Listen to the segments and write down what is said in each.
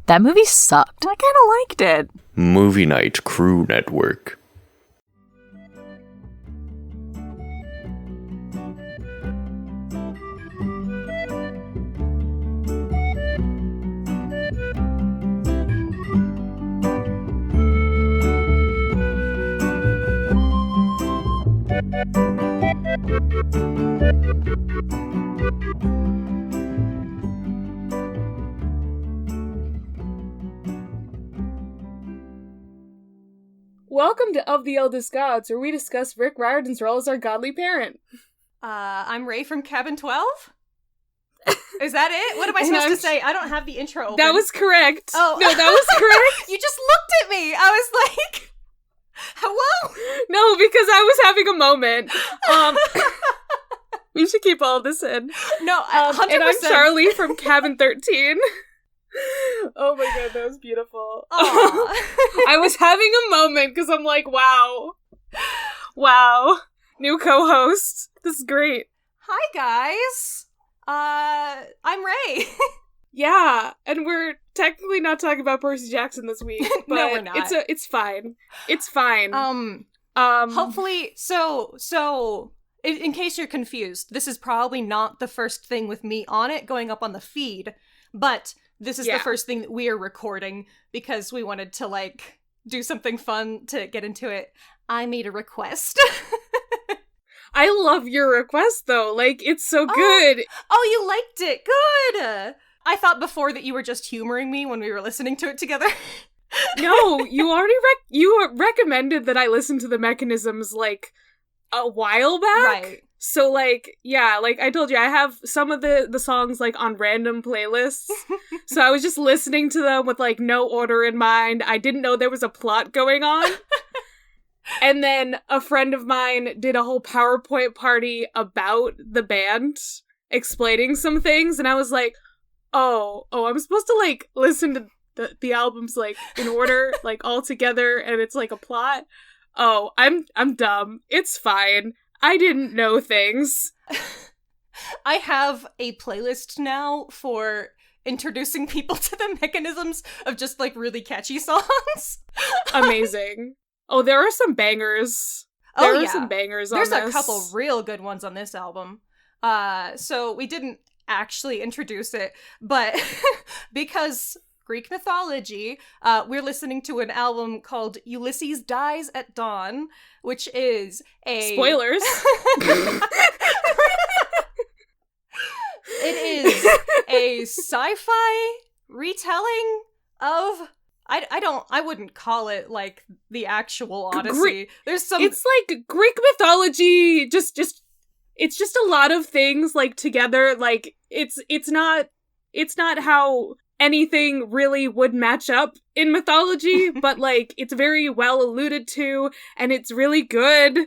That movie sucked. I kind of liked it. Movie Night Crew Network. Welcome to Of the Eldest Gods, where we discuss Rick Riordan's role as our godly parent. I'm Ray from Cabin 12? Is that it? What am I supposed to say? I don't have the intro open. That was correct. Oh. No, that was correct. You just looked at me. I was like, hello? No, because I was having a moment. We should keep all of this in. No, 100%. And I'm Charlie from Cabin 13. Oh my god, that was beautiful. I was having a moment because I'm like, wow, new co-host. This is great. Hi guys. I'm Ray. Yeah, and we're technically not talking about Percy Jackson this week. But No, we're not. It's fine. It's fine. Hopefully, so in case you're confused, this is probably not the first thing with me on it going up on the feed, but this is the first thing that we are recording because we wanted to, like, do something fun to get into it. I made a request. I love your request, though. Like, it's so good. Oh, you liked it. Good. I thought before that you were just humoring me when we were listening to it together. No, you already recommended that I listen to the Mechanisms, like, a while back. Right. So, like, yeah, like I told you, I have some of the songs, like, on random playlists. So I was just listening to them with, like, no order in mind. I didn't know there was a plot going on. And then a friend of mine did a whole PowerPoint party about the band, explaining some things. And I was like, oh, I'm supposed to, like, listen to the albums, like, in order, like, all together, and it's, like, a plot. Oh, I'm dumb. It's fine. I didn't know things. I have a playlist now for introducing people to the Mechanisms of just, like, really catchy songs. Amazing. Oh, there are some bangers. There are some bangers on this. There's a couple real good ones on this album. So we didn't actually introduce it, but because Greek mythology, we're listening to an album called Ulysses Dies at Dawn, which is a... Spoilers. It is a sci-fi retelling of... I wouldn't call it, like, the actual Odyssey. There's some... It's like Greek mythology, it's just a lot of things, like, together. Like, it's not how anything really would match up in mythology, but, like, it's very well alluded to, and it's really good.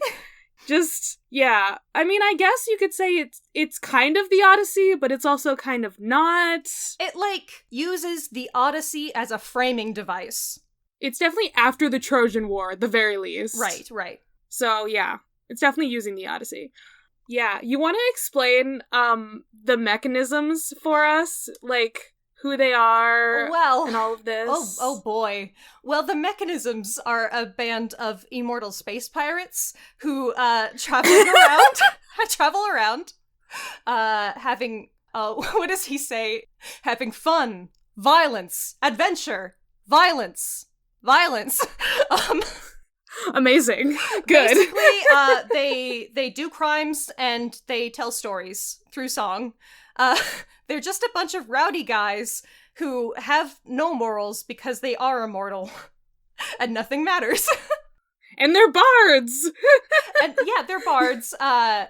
Just, yeah. I mean, I guess you could say it's kind of the Odyssey, but it's also kind of not. It, like, uses the Odyssey as a framing device. It's definitely after the Trojan War, at the very least. Right. So, yeah. It's definitely using the Odyssey. Yeah. You want to explain, the Mechanisms for us? Like, who they are, and all of this. Oh boy. Well, the Mechanisms are a band of immortal space pirates who travel around, having what does he say? Having fun, violence, adventure, violence. Amazing. Good. Basically, they do crimes and they tell stories through song. They're just a bunch of rowdy guys who have no morals because they are immortal. And nothing matters. And they're bards! And yeah, they're bards.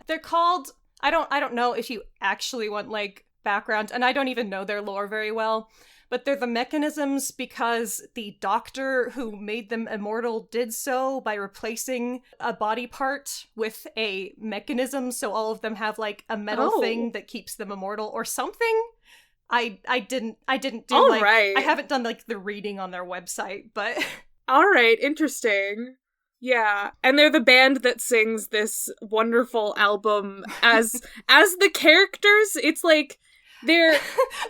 They're called... I don't know if you actually want, like, background, and I don't even know their lore very well, but they're the Mechanisms because the doctor who made them immortal did so by replacing a body part with a mechanism, so all of them have, like, a metal thing that keeps them immortal or something. I didn't do, all like, right. I haven't done, like, the reading on their website, but... Alright, interesting. Yeah, and they're the band that sings this wonderful album as the characters. It's like there's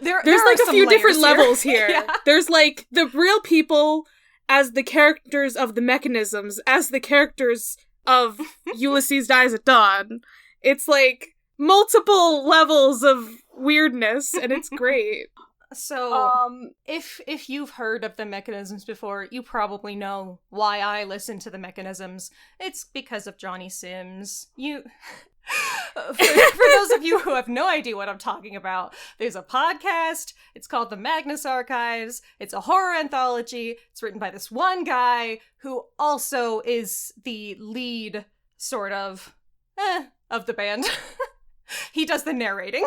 there like are a some few layers different here. levels here. Yeah. There's like the real people as the characters of the mechanisms, as the characters of Ulysses Dies at Dawn. It's like multiple levels of weirdness, and it's great. So, if you've heard of the mechanisms before, you probably know why I listen to the mechanisms. It's because of Johnny Sims. For those of you who have no idea what I'm talking about, there's a podcast. It's called The Magnus Archives. It's a horror anthology. It's written by this one guy who also is the lead, sort of the band. He does the narrating.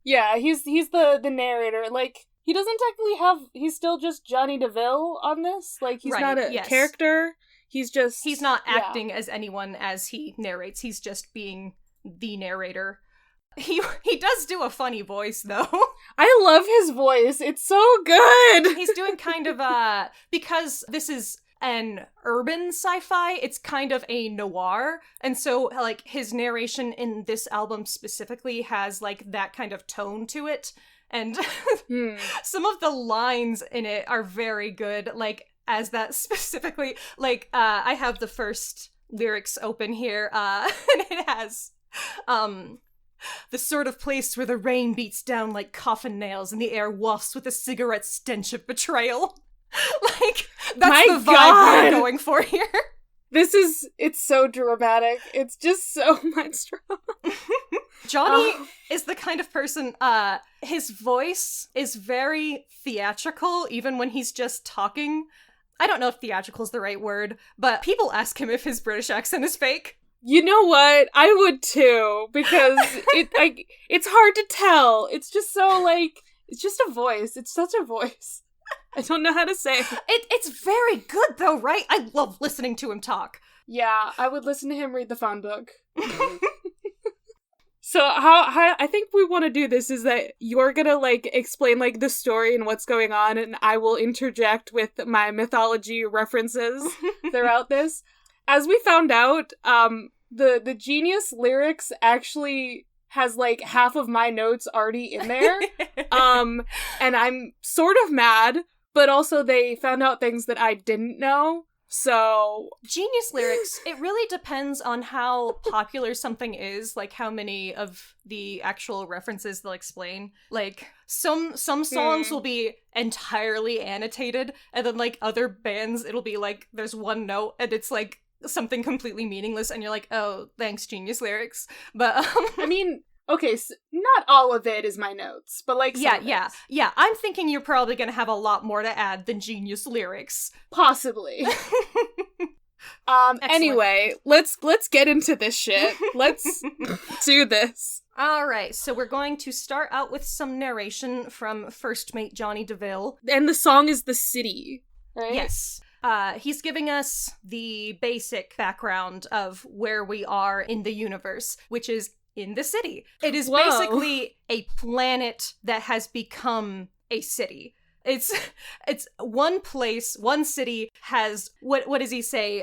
Yeah, he's the narrator. Like, he doesn't technically he's still just Johnny DeVille on this. Like, he's not a character. He's not acting as anyone as he narrates. He's just being the narrator. He does do a funny voice, though. I love his voice. It's so good. He's doing kind of because this is an urban sci-fi, it's kind of a noir, and so like his narration in this album specifically has like that kind of tone to it, and some of the lines in it are very good, like as that specifically, like I have the first lyrics open here, and it has the sort of place where the rain beats down like coffin nails and the air wafts with a cigarette stench of betrayal. Like, that's the vibe we're going for here. It's so dramatic. It's just so much drama. Johnny is the kind of person, his voice is very theatrical, even when he's just talking. I don't know if theatrical is the right word, but people ask him if his British accent is fake. You know what? I would too, because it's hard to tell. It's just so, like, it's just a voice. It's such a voice. I don't know how to say it. It's very good, though, right? I love listening to him talk. Yeah, I would listen to him read the phone book. So how I think we want to do this is that you're gonna, like, explain, like, the story and what's going on, and I will interject with my mythology references throughout this. As we found out, the Genius lyrics actually has, like, half of my notes already in there. And I'm sort of mad, but also they found out things that I didn't know. So, Genius lyrics, it really depends on how popular something is, like how many of the actual references they'll explain. Like, some songs will be entirely annotated, and then, like, other bands, it'll be like, there's one note, and it's, like, something completely meaningless, and you're like, oh, thanks, Genius lyrics. But, I mean, okay, so not all of it is my notes, but, like, yeah. I'm thinking you're probably gonna have a lot more to add than Genius lyrics. Possibly. Anyway, let's get into this shit. Let's do this. Alright, so we're going to start out with some narration from first mate Johnny DeVille. And the song is The City, right? Yes. He's giving us the basic background of where we are in the universe, which is in the city. It is basically a planet that has become a city. It's one place, one city has, what does he say?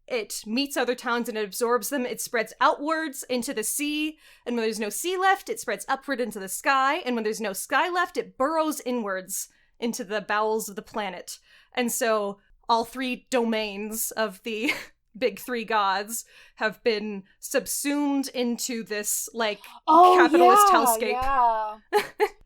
It meets other towns and it absorbs them. It spreads outwards into the sea, and when there's no sea left, it spreads upward into the sky, and when there's no sky left, it burrows inwards into the bowels of the planet. And so all three domains of the big three gods have been subsumed into this, like, capitalist hellscape. Yeah.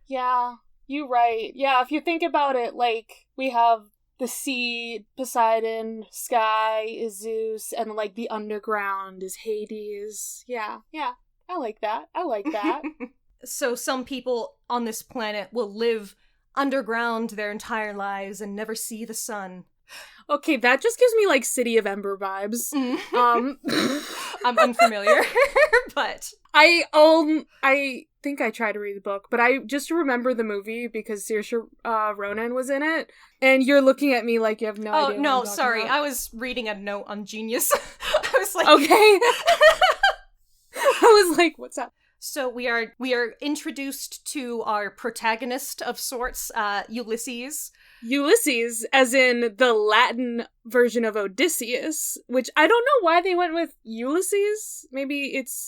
Yeah, you're right. Yeah, if you think about it, like, we have the sea, Poseidon, sky is Zeus, and, like, the underground is Hades. Yeah, I like that. So some people on this planet will live underground their entire lives and never see the sun. Okay, that just gives me, like, City of Ember vibes. I'm unfamiliar, but I think I tried to read the book, but I just remember the movie because Saoirse Ronan was in it, and you're looking at me like you have no idea. Oh no, sorry, I was reading a note on Genius. I was like, okay. I was like, what's up? So we are introduced to our protagonist of sorts, Ulysses. Ulysses, as in the Latin version of Odysseus, which I don't know why they went with Ulysses. Maybe it's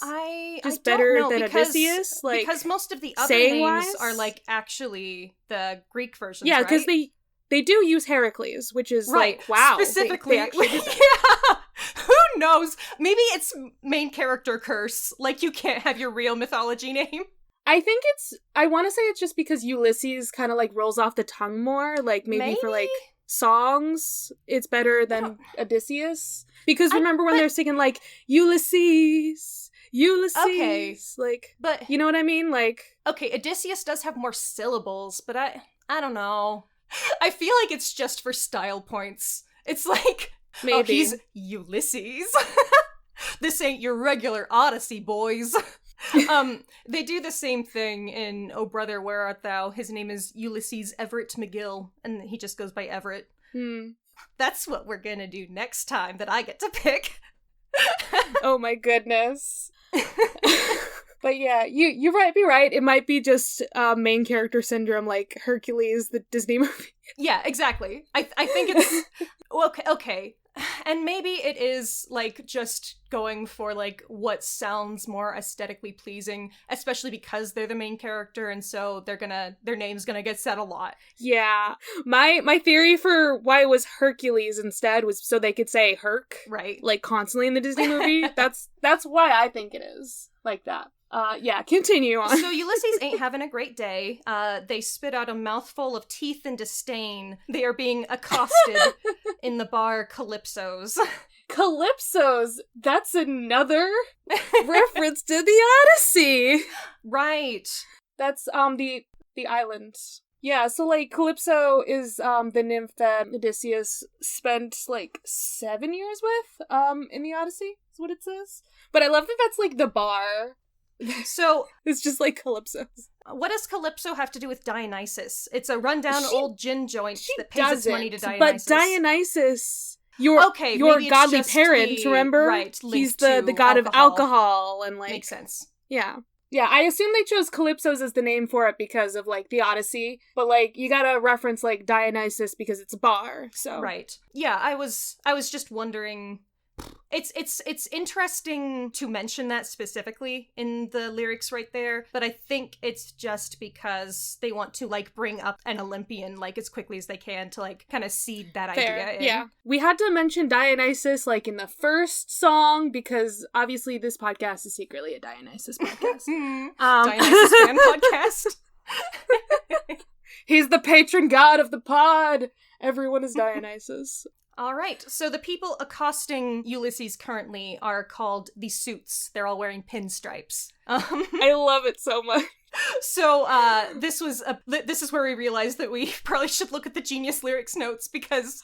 just better than Odysseus. Like, because most of the other names saying-wise? are like actually the Greek versions. Yeah, right? because they do use Heracles, which is right. like, wow. Specifically, they actually did that. yeah. Who knows? Maybe it's main character curse. Like, you can't have your real mythology name. I want to say it's just because Ulysses kind of like rolls off the tongue more, like maybe for like songs, it's better than Odysseus. Because remember when they're singing like Ulysses, Okay. like, But you know what I mean? Like, okay, Odysseus does have more syllables, but I don't know. I feel like it's just for style points. It's like, maybe. oh, he's Ulysses. This ain't your regular Odyssey, boys. They do the same thing in Oh Brother, Where Art Thou? His name is Ulysses Everett McGill, and he just goes by Everett. That's what we're gonna do next time that I get to pick. Oh my goodness. But yeah, you might be right. It might be just main character syndrome, like Hercules, the Disney movie. Yeah, exactly. I think it's okay. And maybe it is like just going for like what sounds more aesthetically pleasing, especially because they're the main character, and so their name's gonna get said a lot. Yeah. My theory for why it was Hercules instead was so they could say Herc, Right. like constantly in the Disney movie. That's why I think it is like that. Yeah, continue on. So Ulysses ain't having a great day. They spit out a mouthful of teeth and disdain. They are being accosted in the bar Calypso's. Calypso's, that's another reference to the Odyssey. Right. That's the island. Yeah, so like Calypso is the nymph that Odysseus spent like 7 years with in the Odyssey, is what it says. But I love that that's like the bar. So It's just like Calypso. what does Calypso have to do with Dionysus? It's a rundown old gin joint that pays its Doesn't, money to Dionysus. but Dionysus, your maybe it's godly just parent, the- remember? right, He's linked the to god of alcohol and like Makes sense. Yeah. Yeah, I assume they chose Calypso's as the name for it because of like the Odyssey, but like you gotta reference like Dionysus because it's a bar. So Right. Yeah, I was just wondering. It's interesting to mention that specifically in the lyrics right there, but I think it's just because they want to like bring up an Olympian like as quickly as they can to like kind of seed that fair. idea in. Yeah. We had to mention Dionysus like in the first song because obviously this podcast is secretly a Dionysus podcast. Dionysus fan podcast. He's the patron god of the pod. Everyone is Dionysus. All right, so the people accosting Ulysses currently are called the Suits. They're all wearing pinstripes. I love it so much. So this is where we realized that we probably should look at the Genius Lyrics notes because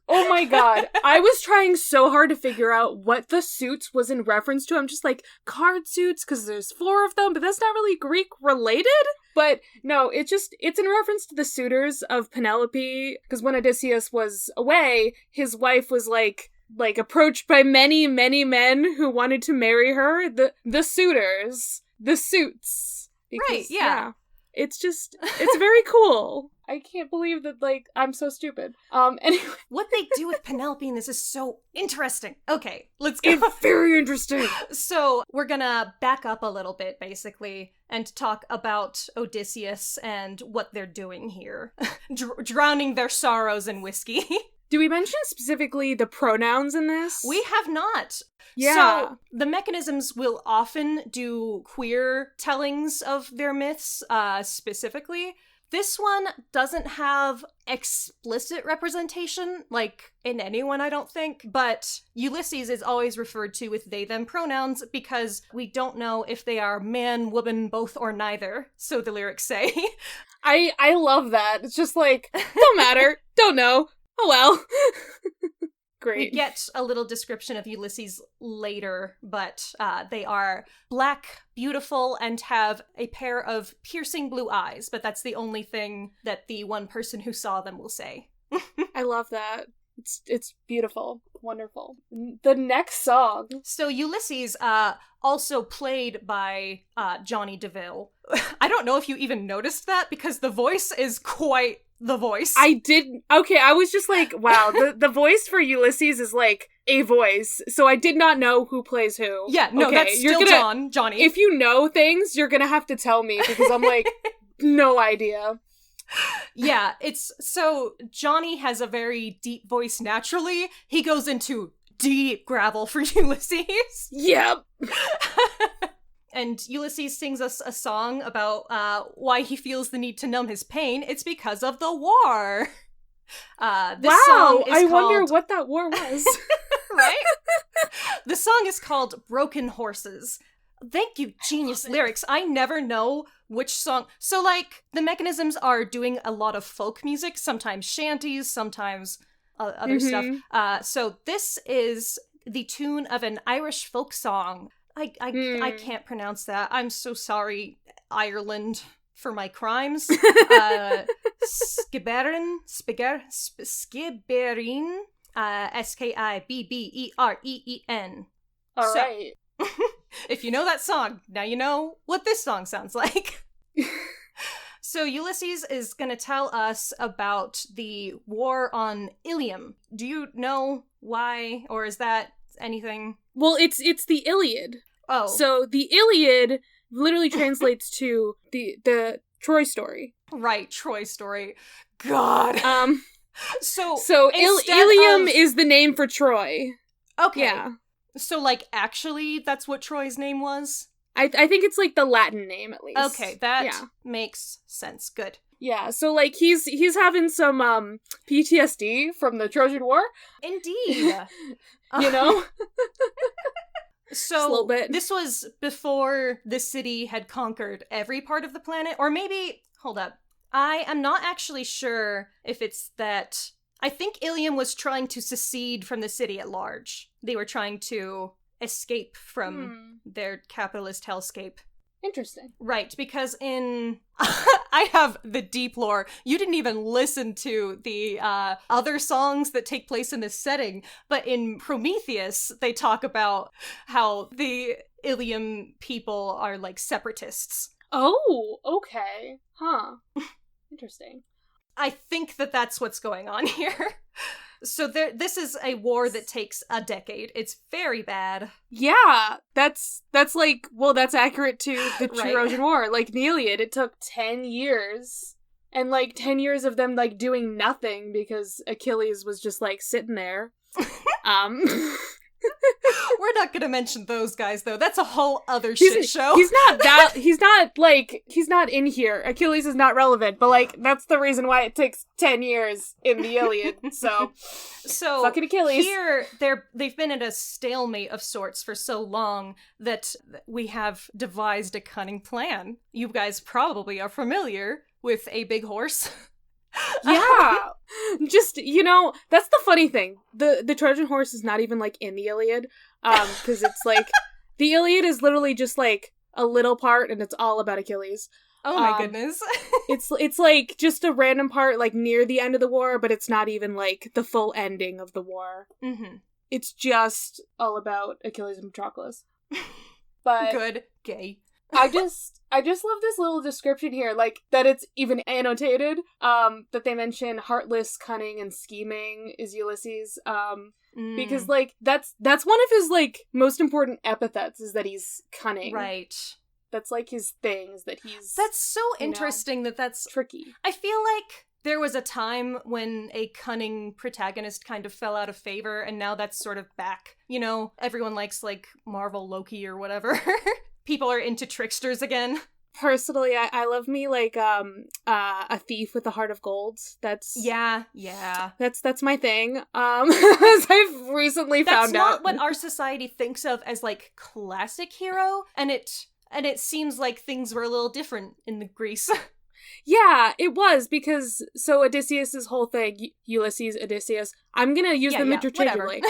oh my god, I was trying so hard to figure out what the suits was in reference to. I'm just like, card suits, because there's 4 of them, but that's not really Greek related. But no, it's in reference to the suitors of Penelope, because when Odysseus was away, his wife was like approached by many, many men who wanted to marry her. The suitors. The suits. Because, right, yeah. It's very cool. I can't believe that, like, I'm so stupid. Anyway. What they do with Penelope in this is so interesting. Okay, let's go. It's very interesting. So, we're gonna back up a little bit, basically, and talk about Odysseus and what they're doing here. Drowning their sorrows in whiskey. Do we mention specifically the pronouns in this? We have not. Yeah. So, the mechanisms will often do queer tellings of their myths, specifically. This one doesn't have explicit representation, like, in anyone, I don't think, but Ulysses is always referred to with they-them pronouns because we don't know if they are man, woman, both, or neither, so the lyrics say. I love that. It's just like, don't matter, don't know. Oh well. Great. We get a little description of Ulysses later, but they are black, beautiful, and have a pair of piercing blue eyes, but that's the only thing that the one person who saw them will say. I love that. It's beautiful. Wonderful. The next song. So Ulysses, also played by Johnny DeVille. I don't know if you even noticed that, because the voice is quite the voice. I didn't. Okay, I was just like, wow, the voice for Ulysses is like a voice, so I did not know who plays who. Yeah, no, okay, that's still Johnny. If you know things, you're gonna have to tell me, because I'm like, no idea. Yeah, it's so Johnny has a very deep voice naturally. He goes into deep gravel for Ulysses. Yep. And Ulysses sings us a song about why he feels the need to numb his pain. It's because of the war. This song is I called... wonder what that war was. Right? The song is called Broken Horses. Thank you, genius lyrics. I never know which song. So, like, the Mechanisms are doing a lot of folk music, sometimes shanties, sometimes other stuff. So this is the tune of an Irish folk song. I can't pronounce that. I'm so sorry, Ireland, for my crimes. Skibbereen, Skibbereen, Skibbereen. All right. If you know that song, now you know what this song sounds like. So Ulysses is going to tell us about the war on Ilium. Do you know why, or is that anything? Well, it's the Iliad. Oh. So the Iliad literally translates to the Troy story. Right, Troy story. God. So Ilium is the name for Troy. Okay. Yeah. So, like, actually, that's what Troy's name was? I think it's, like, the Latin name, at least. Okay, that makes sense. Good. Yeah, so, like, he's having some, PTSD from the Trojan War. Indeed. You know? So, just a little bit. This was before the city had conquered every part of the planet, or maybe, hold up, I am not actually sure if it's that... I think Ilium was trying to secede from the city at large. They were trying to escape from their capitalist hellscape. Interesting. Right, because in... I have the deep lore. You didn't even listen to the other songs that take place in this setting, but in Prometheus, they talk about how the Ilium people are, like, separatists. Oh, okay. Huh. Interesting. I think that that's what's going on here. So this is a war that takes a decade. It's very bad. Yeah, that's like, well, that's accurate to the Right. Trojan War. Like, the Iliad, it took 10 years. And, like, 10 years of them, like, doing nothing because Achilles was just, like, sitting there. We're not gonna mention those guys, though. That's a whole other shit show. He's not in here. Achilles is not relevant, but, like, that's the reason why it takes 10 years in the Iliad, so fucking Achilles. Here, they've been at a stalemate of sorts for so long that we have devised a cunning plan. You guys probably are familiar with a big horse. Yeah. Just, you know, that's the funny thing. The Trojan horse is not even, like, in the Iliad, because it's, like, the Iliad is literally just, like, a little part, and it's all about Achilles. Oh my goodness. It's, like, just a random part, like, near the end of the war, but it's not even, like, the full ending of the war. Mm-hmm. It's just all about Achilles and Patroclus. But Good. Gay. I just love this little description here, like, that it's even annotated, that they mention heartless, cunning, and scheming is Ulysses, because, like, that's one of his, like, most important epithets, is that he's cunning. Right. That's, like, his thing, is that he's... That's so interesting that's... tricky. I feel like there was a time when a cunning protagonist kind of fell out of favor, and now that's sort of back. You know, everyone likes, like, Marvel Loki or whatever. People are into tricksters again. Personally, I love me, like, a thief with a heart of gold. That's... Yeah. That's my thing. As I've recently found out. That's not what our society thinks of as, like, classic hero, and it seems like things were a little different in the Greece. Yeah, it was, because, so Odysseus's whole thing, Ulysses, Odysseus, I'm gonna use them interchangeably.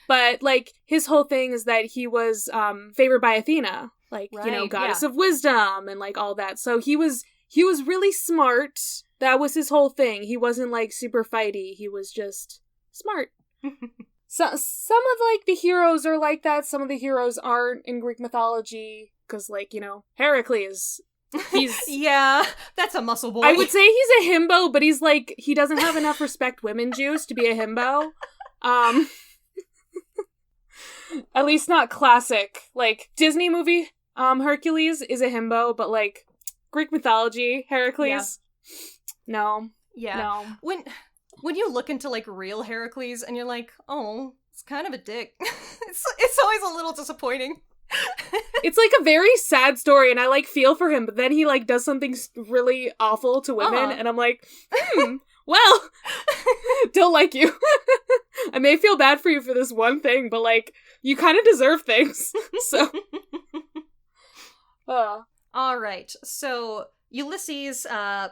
But, like, his whole thing is that he was favored by Athena, like, right, you know, goddess of wisdom and, like, all that. So he was really smart. That was his whole thing. He wasn't, like, super fighty. He was just Smart. So some of, like, the heroes are like that. Some of the heroes aren't in Greek mythology. Because, like, Heracles, he's... Yeah, that's a muscle boy. I would say he's a himbo, but he's, like, he doesn't have enough respect women juice to be a himbo. At least not classic. Like, Disney movie, Hercules is a himbo, but, like, Greek mythology, Heracles, no. Yeah. No. When you look into, like, real Heracles and you're like, oh, it's kind of a dick. it's always a little disappointing. It's, like, a very sad story, and I, like, feel for him, but then he, like, does something really awful to women, and I'm like, well, don't like you. I may feel bad for you for this one thing, but, like, you kind of deserve things, so. All right, so Ulysses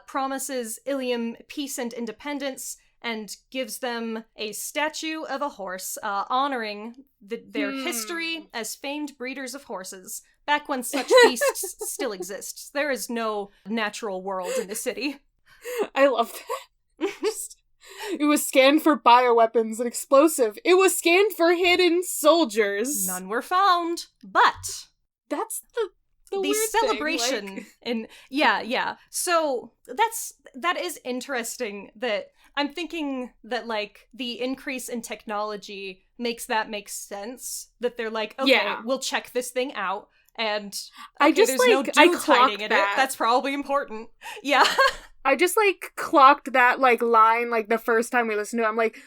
promises Ilium peace and independence and gives them a statue of a horse, honoring their history as famed breeders of horses, back when such beasts still exist. There is no natural world in the city. I love that. It was scanned for bioweapons and explosive. It was scanned for hidden soldiers. None were found, but... That's the weird celebration thing, like... and yeah. So that is interesting that I'm thinking that, like, the increase in technology makes that make sense. That they're like, okay, we'll check this thing out, and there's no dudes hiding in it. That's probably important. Yeah. I just, like, clocked that, like, line, like, the first time we listened to it. I'm like,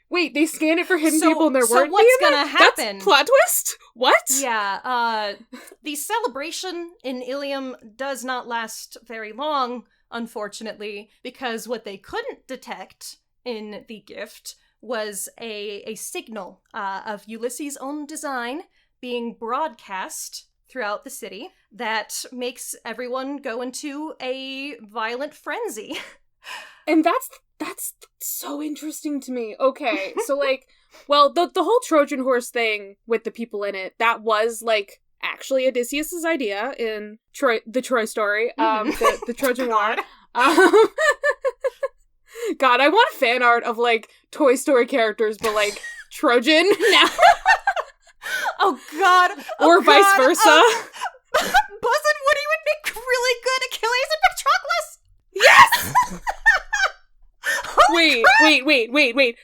wait, they scanned it for hidden people and there weren't. So what's gonna happen? That's plot twist? What? Yeah, the celebration in Ilium does not last very long, unfortunately, because what they couldn't detect in the gift was a signal of Ulysses' own design being broadcast throughout the city that makes everyone go into a violent frenzy. And that's so interesting to me. Okay, so, like, well, the whole Trojan horse thing with the people in it, that was, like, actually Odysseus's idea in the Troy story, the Trojan War. God, I want fan art of, like, Toy Story characters, but, like, Trojan now. Oh God! Or vice versa. Buzz and Woody would make really good Achilles and Patroclus! Yes!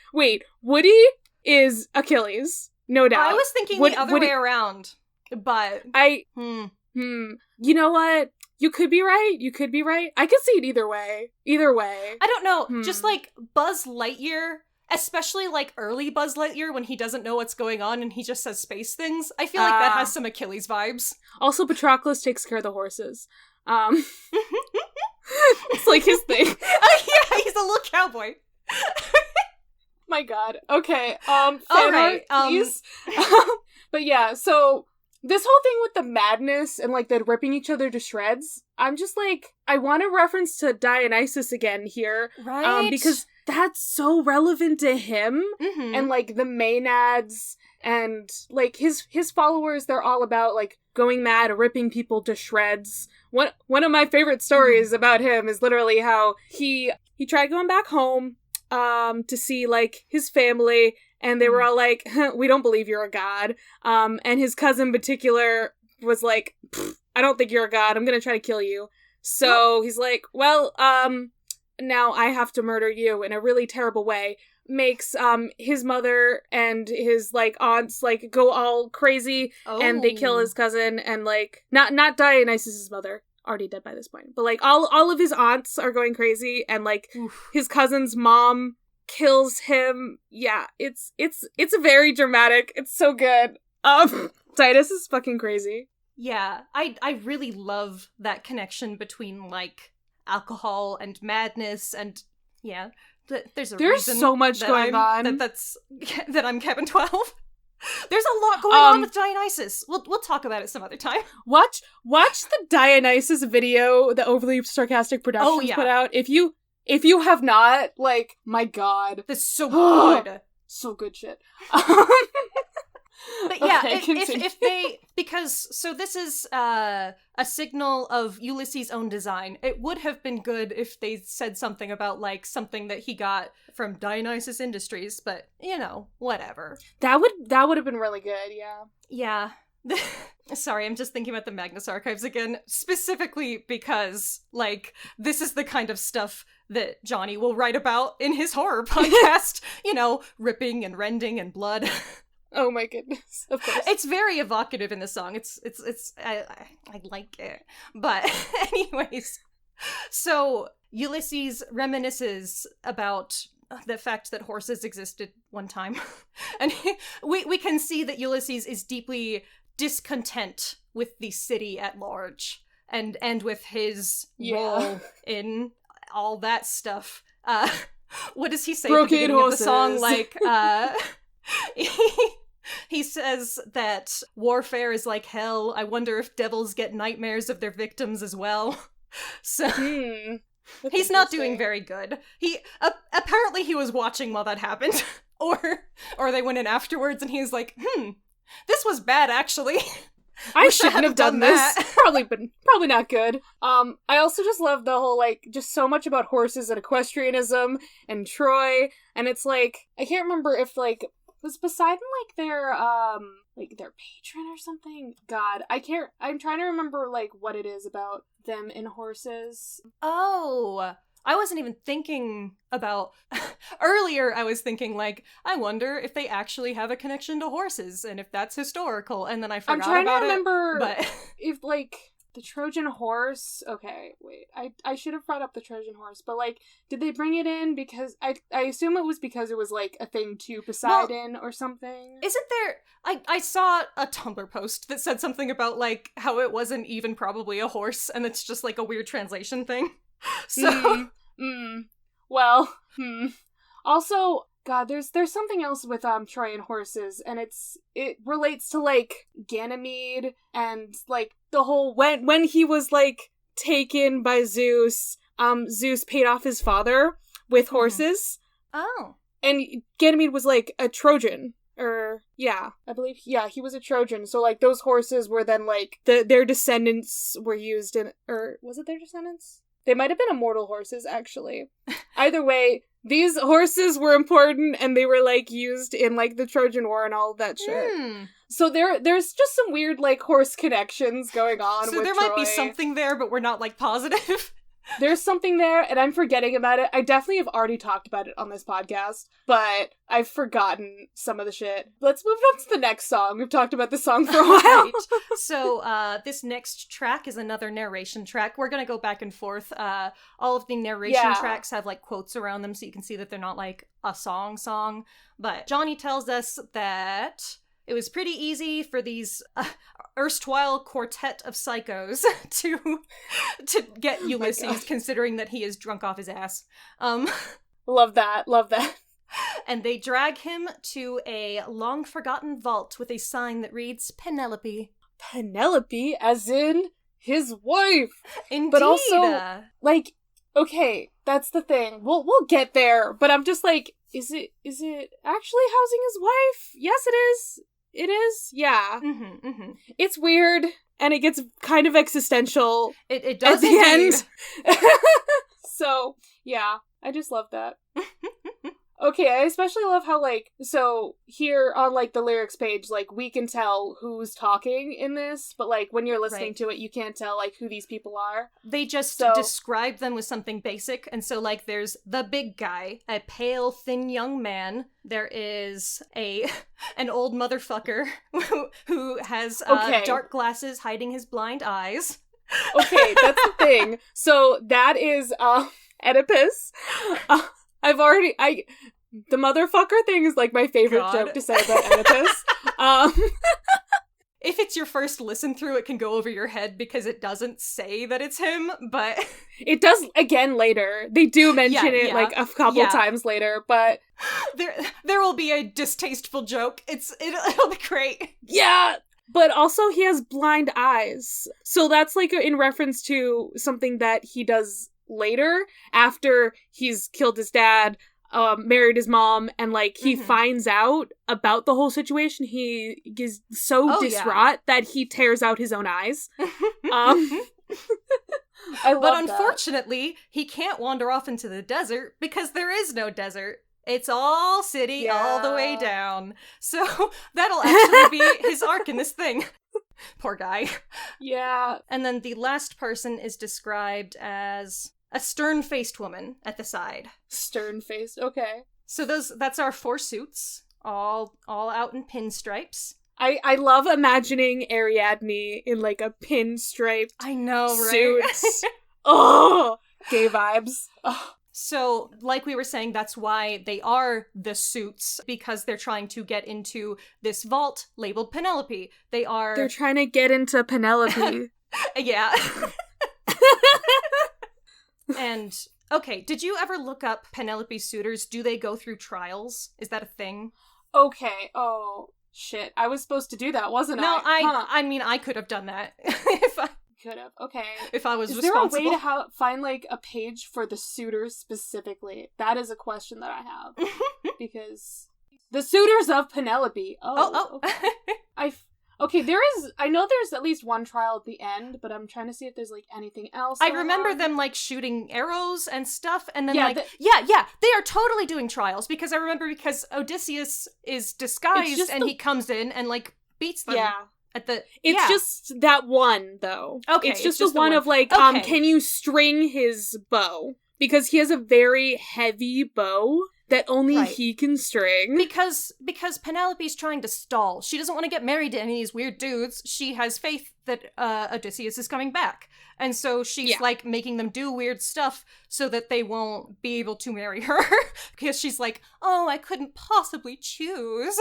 Wait. Woody is Achilles, no doubt. I was thinking the other way around, but... You know what? You could be right. I could see it either way. I don't know. Just, like, Buzz Lightyear, especially, like, early Buzz Lightyear when he doesn't know what's going on and he just says space things. I feel like that has some Achilles vibes. Also, Patroclus takes care of the horses. It's, like, his thing. Oh, yeah, he's a little cowboy. My God. Okay, fan right, art, please. But yeah, so... this whole thing with the madness and, like, the ripping each other to shreds, I'm just like, I want a reference to Dionysus again here. Right. Because that's so relevant to him. Mm-hmm. And, like, the Maenads and, like, his followers, they're all about, like, going mad, ripping people to shreds. One of my favorite stories about him is literally how he tried going back home to see, like, his family. And they were all like, we don't believe you're a god. And his cousin in particular was like, I don't think you're a god. I'm going to try to kill you. So he's like, well, now I have to murder you in a really terrible way. Makes his mother and his, like, aunts, like, go all crazy. And they kill his cousin. And, like, not Dionysus' mother. Already dead by this point. But, like, all of his aunts are going crazy. And, like, his cousin's mom kills him. Yeah, it's very dramatic. It's so good. Titus is fucking crazy. Yeah, I really love that connection between, like, alcohol and madness, and yeah, there's reason so much going on. That I'm Kevin 12. There's a lot going on with Dionysus. We'll talk about it some other time. Watch the Dionysus video the Overly Sarcastic Productions put out. If you have not, like, my God. That's so good. So good shit. But yeah, Okay, if they, because, so this is a signal of Ulysses' own design. It would have been good if they said something about, like, something that he got from Dionysus Industries, but, you know, whatever. That would have been really good, yeah. Yeah. Sorry, I'm just thinking about the Magnus Archives again, specifically because, like, this is the kind of stuff that Johnny will write about in his horror podcast, you know, ripping and rending and blood. Oh my goodness, of course. It's very evocative in the song. I like it. But anyways, so Ulysses reminisces about the fact that horses existed one time. And we can see that Ulysses is deeply discontent with the city at large and with his role in all that stuff. What does he say at the beginning of the song? Like, he says that warfare is like hell. I wonder if devils get nightmares of their victims as well. So he's not doing very good. He apparently he was watching while that happened, or they went in afterwards, and he's like, this was bad actually. I shouldn't have done this. Probably not good. I also just love the whole, like, just so much about horses and equestrianism and Troy, and it's like, I can't remember if, like, was Poseidon, like, their patron or something? God, I'm trying to remember, like, what it is about them and horses. Oh, I wasn't even thinking about... Earlier, I was thinking, like, I wonder if they actually have a connection to horses, and if that's historical, and then I forgot about it. I'm trying to remember but... if, like, the Trojan horse... Okay, wait, I should have brought up the Trojan horse, but, like, did they bring it in because... I assume it was because it was, like, a thing to Poseidon or something? Isn't there... I saw a Tumblr post that said something about, like, how it wasn't even probably a horse, and it's just, like, a weird translation thing. So... Well, Also, God, there's something else with Troy and horses, and it relates to, like, Ganymede and, like, the whole when he was, like, taken by Zeus, Zeus paid off his father with horses. Oh. And Ganymede was, like, a Trojan. I believe, he was a Trojan. So, like, those horses were then, like, their descendants were used in, or was it their descendants? They might have been immortal horses, actually. Either way, these horses were important, and they were, like, used in, like, the Trojan War and all of that shit. So there's just some weird, like, horse connections going on with Troy. So there might be something there, but we're not, like, positive. There's something there, and I'm forgetting about it. I definitely have already talked about it on this podcast, but I've forgotten some of the shit. Let's move on to the next song. We've talked about this song for a while. Right. So, this next track is another narration track. We're gonna go back and forth. All of the narration tracks have, like, quotes around them, so you can see that they're not, like, a song. But Johnny tells us that it was pretty easy for these erstwhile quartet of psychos to get Ulysses, considering that he is drunk off his ass. Love that. And they drag him to a long-forgotten vault with a sign that reads Penelope. Penelope, as in his wife. Indeed. But also, like, okay, that's the thing. We'll get there, but I'm just like, is it actually housing his wife? Yes, it is. It is? Yeah. It's weird, and it gets kind of existential. It does at the end. So, yeah, I just love that. Okay, I especially love how, like, so here on, like, the lyrics page, like, we can tell who's talking in this, but, like, when you're listening to it, you can't tell, like, who these people are. They just describe them with something basic, and so, like, there's the big guy, a pale, thin young man. There is an old motherfucker who has dark glasses hiding his blind eyes. Okay, that's the thing. So that is, Oedipus. The motherfucker thing is, like, my favorite joke to say about Oedipus. If it's your first listen through, it can go over your head because it doesn't say that it's him, but... It does again later. They do mention it, like, a couple times later, but... There will be a distasteful joke. It'll be great. Yeah! But also, he has blind eyes. So that's, like, in reference to something that he does later, after he's killed his dad, married his mom, and like he finds out about the whole situation. He is so distraught that he tears out his own eyes. But unfortunately, he can't wander off into the desert because there is no desert. It's all city all the way down. So that'll actually be his arc in this thing. Poor guy. Yeah. And then the last person is described as a stern-faced woman at the side. Stern-faced, okay. So that's our 4 suits, all out in pinstripes. I love imagining Ariadne in like a pinstripe. I know, right? Suits. Oh, gay vibes. Oh. So, like we were saying, that's why they are the suits, because they're trying to get into this vault labeled Penelope. They're trying to get into Penelope. Yeah. And, okay, did you ever look up Penelope's suitors? Do they go through trials? Is that a thing? Okay, oh, shit. I was supposed to do that, wasn't I? No, I mean, I could have done that. If I could have. Okay. If I was Is responsible. there a way to find like a page for the suitors specifically? That is a question that I have. Because the suitors of Penelope. Okay. I know there's at least one trial at the end, but I'm trying to see if there's like anything else. I remember them like shooting arrows and stuff, and then they are totally doing trials, because I remember Odysseus is disguised and he comes in and like beats them. Yeah. It's just that one, though. Okay. It's just the one of, like, can you string his bow? Because he has a very heavy bow that only he can string. Because Penelope's trying to stall. She doesn't want to get married to any of these weird dudes. She has faith that Odysseus is coming back. And so she's, like, making them do weird stuff so that they won't be able to marry her. Because she's like, oh, I couldn't possibly choose.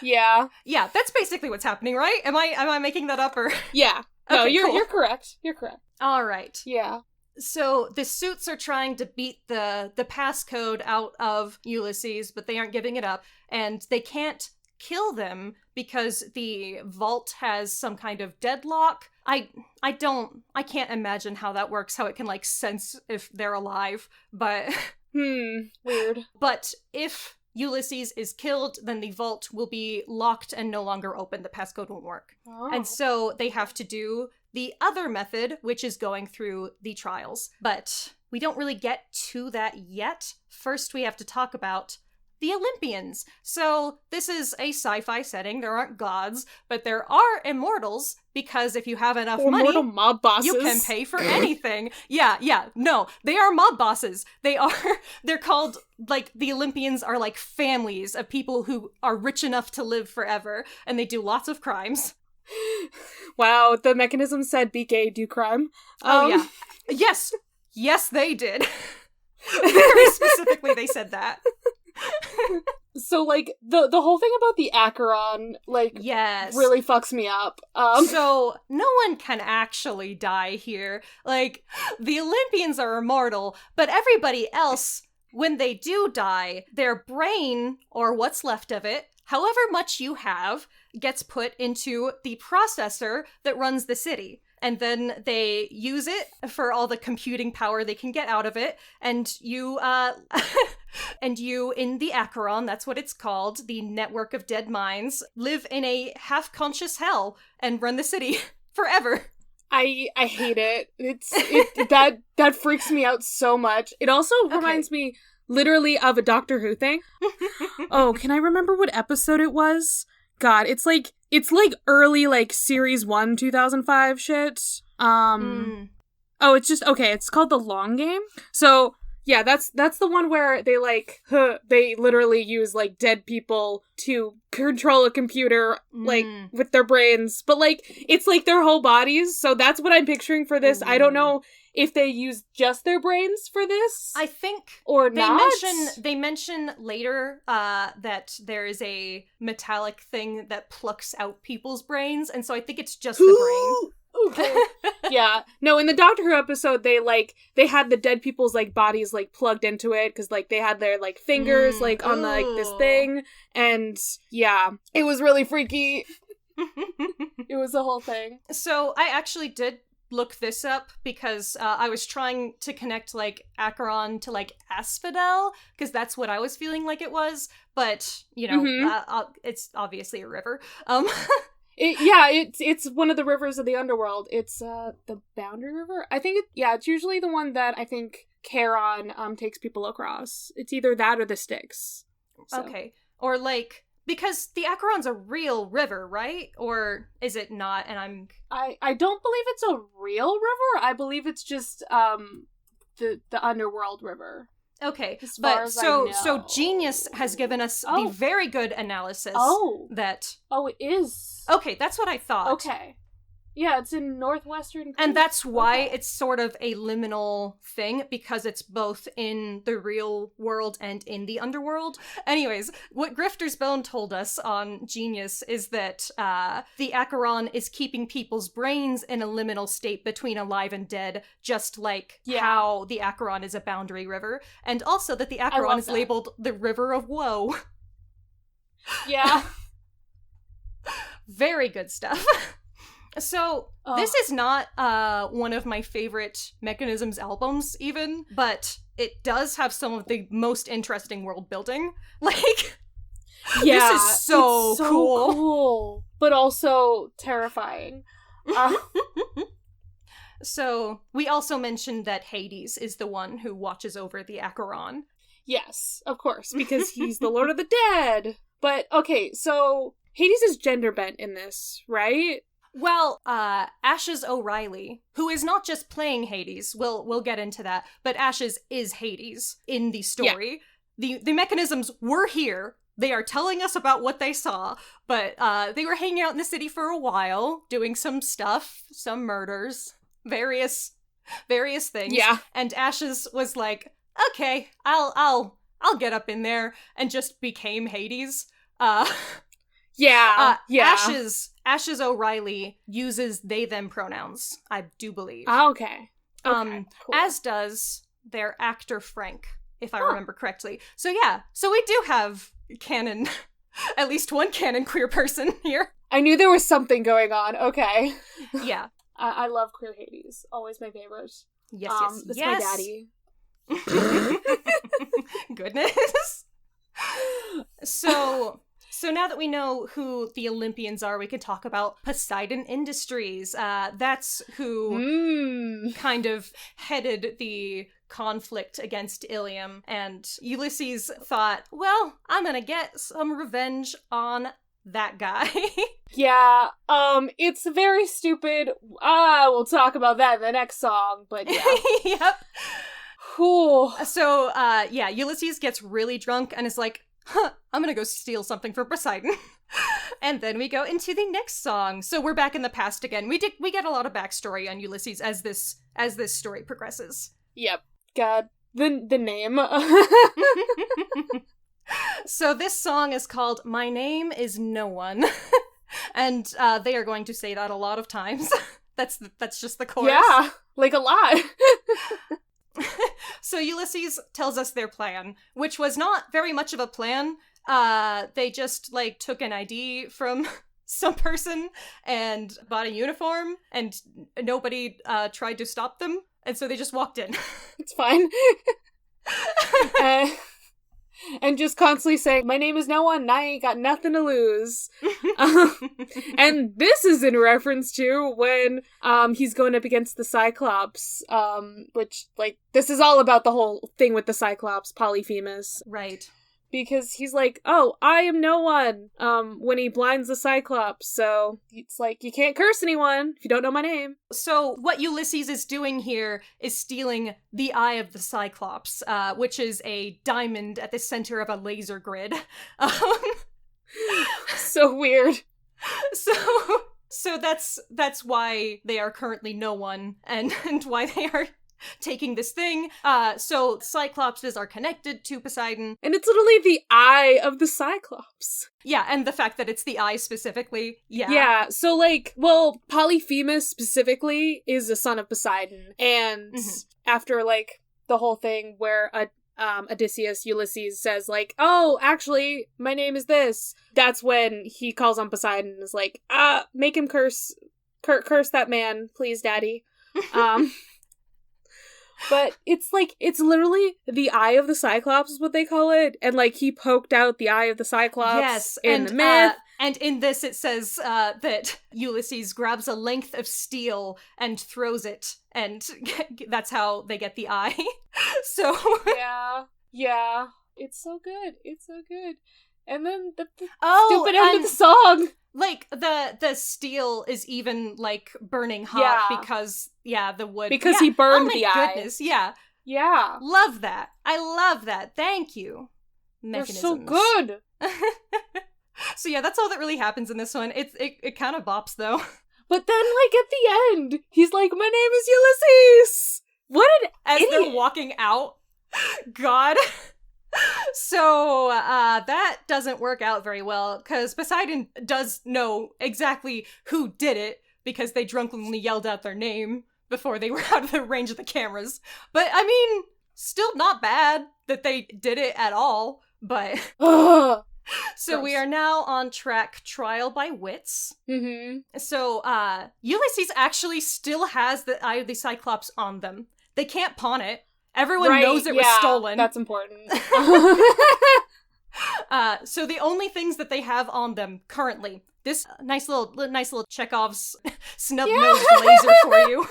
Yeah. Yeah, that's basically what's happening, right? Am I making that up, or? Yeah. No, okay, you're correct. You're correct. All right. Yeah. So the suits are trying to beat the passcode out of Ulysses, but they aren't giving it up, and they can't kill them because the vault has some kind of deadlock. I can't imagine how that works, how it can like sense if they're alive, but weird. But if Ulysses is killed, then the vault will be locked and no longer open. The passcode won't work. Oh. And so they have to do the other method, which is going through the trials. But we don't really get to that yet. First, we have to talk about the Olympians. So this is a sci-fi setting. There aren't gods, but there are immortals, because if you have enough money, mob bosses. You can pay for anything. Yeah. No, they are mob bosses. They're called, like, the Olympians are like families of people who are rich enough to live forever, and they do lots of crimes. Wow, the mechanism said be gay, do crime. Yeah. Yes, they did. Very specifically, they said that. So, like, the whole thing about the Acheron, like, really fucks me up. So, no one can actually die here. Like, the Olympians are immortal, but everybody else, when they do die, their brain, or what's left of it, however much you have, gets put into the processor that runs the city. And then they use it for all the computing power they can get out of it. And you in the Acheron, that's what it's called, the network of dead minds, live in a half-conscious hell and run the city forever. I hate it. That freaks me out so much. It also reminds me literally of a Doctor Who thing. Oh, can I remember what episode it was? God, it's like early, like, series 1, 2005 shit. Oh, it's just, okay, it's called The Long Game. So, yeah, that's the one where they, like, they literally use, like, dead people to control a computer, like, with their brains. But, like, it's, like, their whole bodies, so that's what I'm picturing for this. I don't know if they use just their brains for this. I think or they mention later that there is a metallic thing that plucks out people's brains, and so I think it's just the brain. Okay. Yeah. No, in the Doctor Who episode, they had the dead people's, like, bodies, like, plugged into it, because, like, they had their, like, fingers, like, on, like, this thing, and, yeah. It was really freaky. It was the whole thing. So, I actually did look this up because I was trying to connect, like, Acheron to, like, Asphodel, because that's what I was feeling like it was, but, you know, it's obviously a river. It's one of the rivers of the underworld. It's the Boundary River. I think it's usually the one that I think Charon takes people across. It's either that or the Styx. So. Okay. Or, like, because the Acheron's a real river, right? Or is it not? And I don't believe it's a real river. I believe it's just the underworld river. Okay, but so Genius has given us the very good analysis that... Oh, it is. Okay, that's what I thought. Okay. Yeah, it's in northwestern Greece. And that's why it's sort of a liminal thing, because it's both in the real world and in the underworld. Anyways, what Grifter's Bone told us on Genius is that the Acheron is keeping people's brains in a liminal state between alive and dead, just like how the Acheron is a boundary river, and also that the Acheron is labeled the River of Woe. Yeah. Very good stuff. So, this is not one of my favorite Mechanisms albums, even, but it does have some of the most interesting world building. Like, this is so cool. But also terrifying. So, we also mentioned that Hades is the one who watches over the Acheron. Yes, of course, because he's the Lord of the Dead. But, okay, so Hades is gender bent in this, right? Well, Ashes O'Reilly, who is not just playing Hades, we'll get into that, but Ashes is Hades in the story. Yeah. The Mechanisms were here. They are telling us about what they saw, but they were hanging out in the city for a while, doing some stuff, some murders, various things. Yeah. And Ashes was like, okay, I'll get up in there, and just became Hades. Ashes O'Reilly uses they them pronouns, I do believe. Okay. Cool. As does their actor Frank, if I remember correctly. So yeah, so we do have canon, at least one canon queer person here. I knew there was something going on. Okay. Yeah. I love queer Hades. Always my favorite. Yes, that's my daddy. Goodness. So now that we know who the Olympians are, we can talk about Poseidon Industries. That's who kind of headed the conflict against Ilium. And Ulysses thought, well, I'm gonna get some revenge on that guy. Yeah, it's very stupid. We'll talk about that in the next song, but yeah. Yep. Cool. So, Ulysses gets really drunk and is like, I'm gonna go steal something for Poseidon. And then we go into the next song. So we're back in the past again. We get a lot of backstory on Ulysses as this story progresses. Yep. God, the name. So this song is called My Name Is No One. And they are going to say that a lot of times. That's just the chorus. Yeah, like a lot. So Ulysses tells us their plan, which was not very much of a plan. They just, like, took an ID from some person and bought a uniform, and nobody tried to stop them, and so they just walked in. It's fine. And just constantly saying, my name is no one, and I ain't got nothing to lose. And this is in reference to when he's going up against the Cyclops, which, like, this is all about the whole thing with the Cyclops, Polyphemus. Right. Because he's like, oh, I am no one, when he blinds the Cyclops, so it's like, you can't curse anyone if you don't know my name. So what Ulysses is doing here is stealing the eye of the Cyclops, which is a diamond at the center of a laser grid. So weird. So that's why they are currently no one, and why they are taking this thing. So Cyclopses are connected to Poseidon. And it's literally the eye of the Cyclops. Yeah, and the fact that it's the eye specifically. Yeah. Yeah, so, like, well, Polyphemus specifically is a son of Poseidon. And after, like, the whole thing where Odysseus, Ulysses says, like, oh, actually, my name is this. That's when he calls on Poseidon and is like, make him curse that man, please, daddy. But it's like, it's literally the eye of the Cyclops is what they call it. And like, he poked out the eye of the Cyclops yes, in the myth. And in this it says that Ulysses grabs a length of steel and throws it, and that's how they get the eye. So Yeah. It's so good. It's so good. And then the stupid end of the song. Like, the steel is even, like, burning hot because, the wood. Because he burned the eye. Goodness, yeah. Yeah. Love that. I love that. Thank you. Mechanisms. They're so good. So yeah, that's all that really happens in this one. It kind of bops, though. But then, like, at the end, he's like, my name is Ulysses! What an As idiot! they're walking out. God. So, that doesn't work out very well, because Poseidon does know exactly who did it, because they drunkenly yelled out their name before they were out of the range of the cameras. But, I mean, still not bad that they did it at all, but... So Gross. we are now on track Trial by Wits. Mm-hmm. So, Ulysses actually still has the Eye of the Cyclops on them. They can't pawn it. Everyone knows it was stolen. That's important. So the only things that they have on them currently, this nice little Chekhov's snub-nosed laser for you.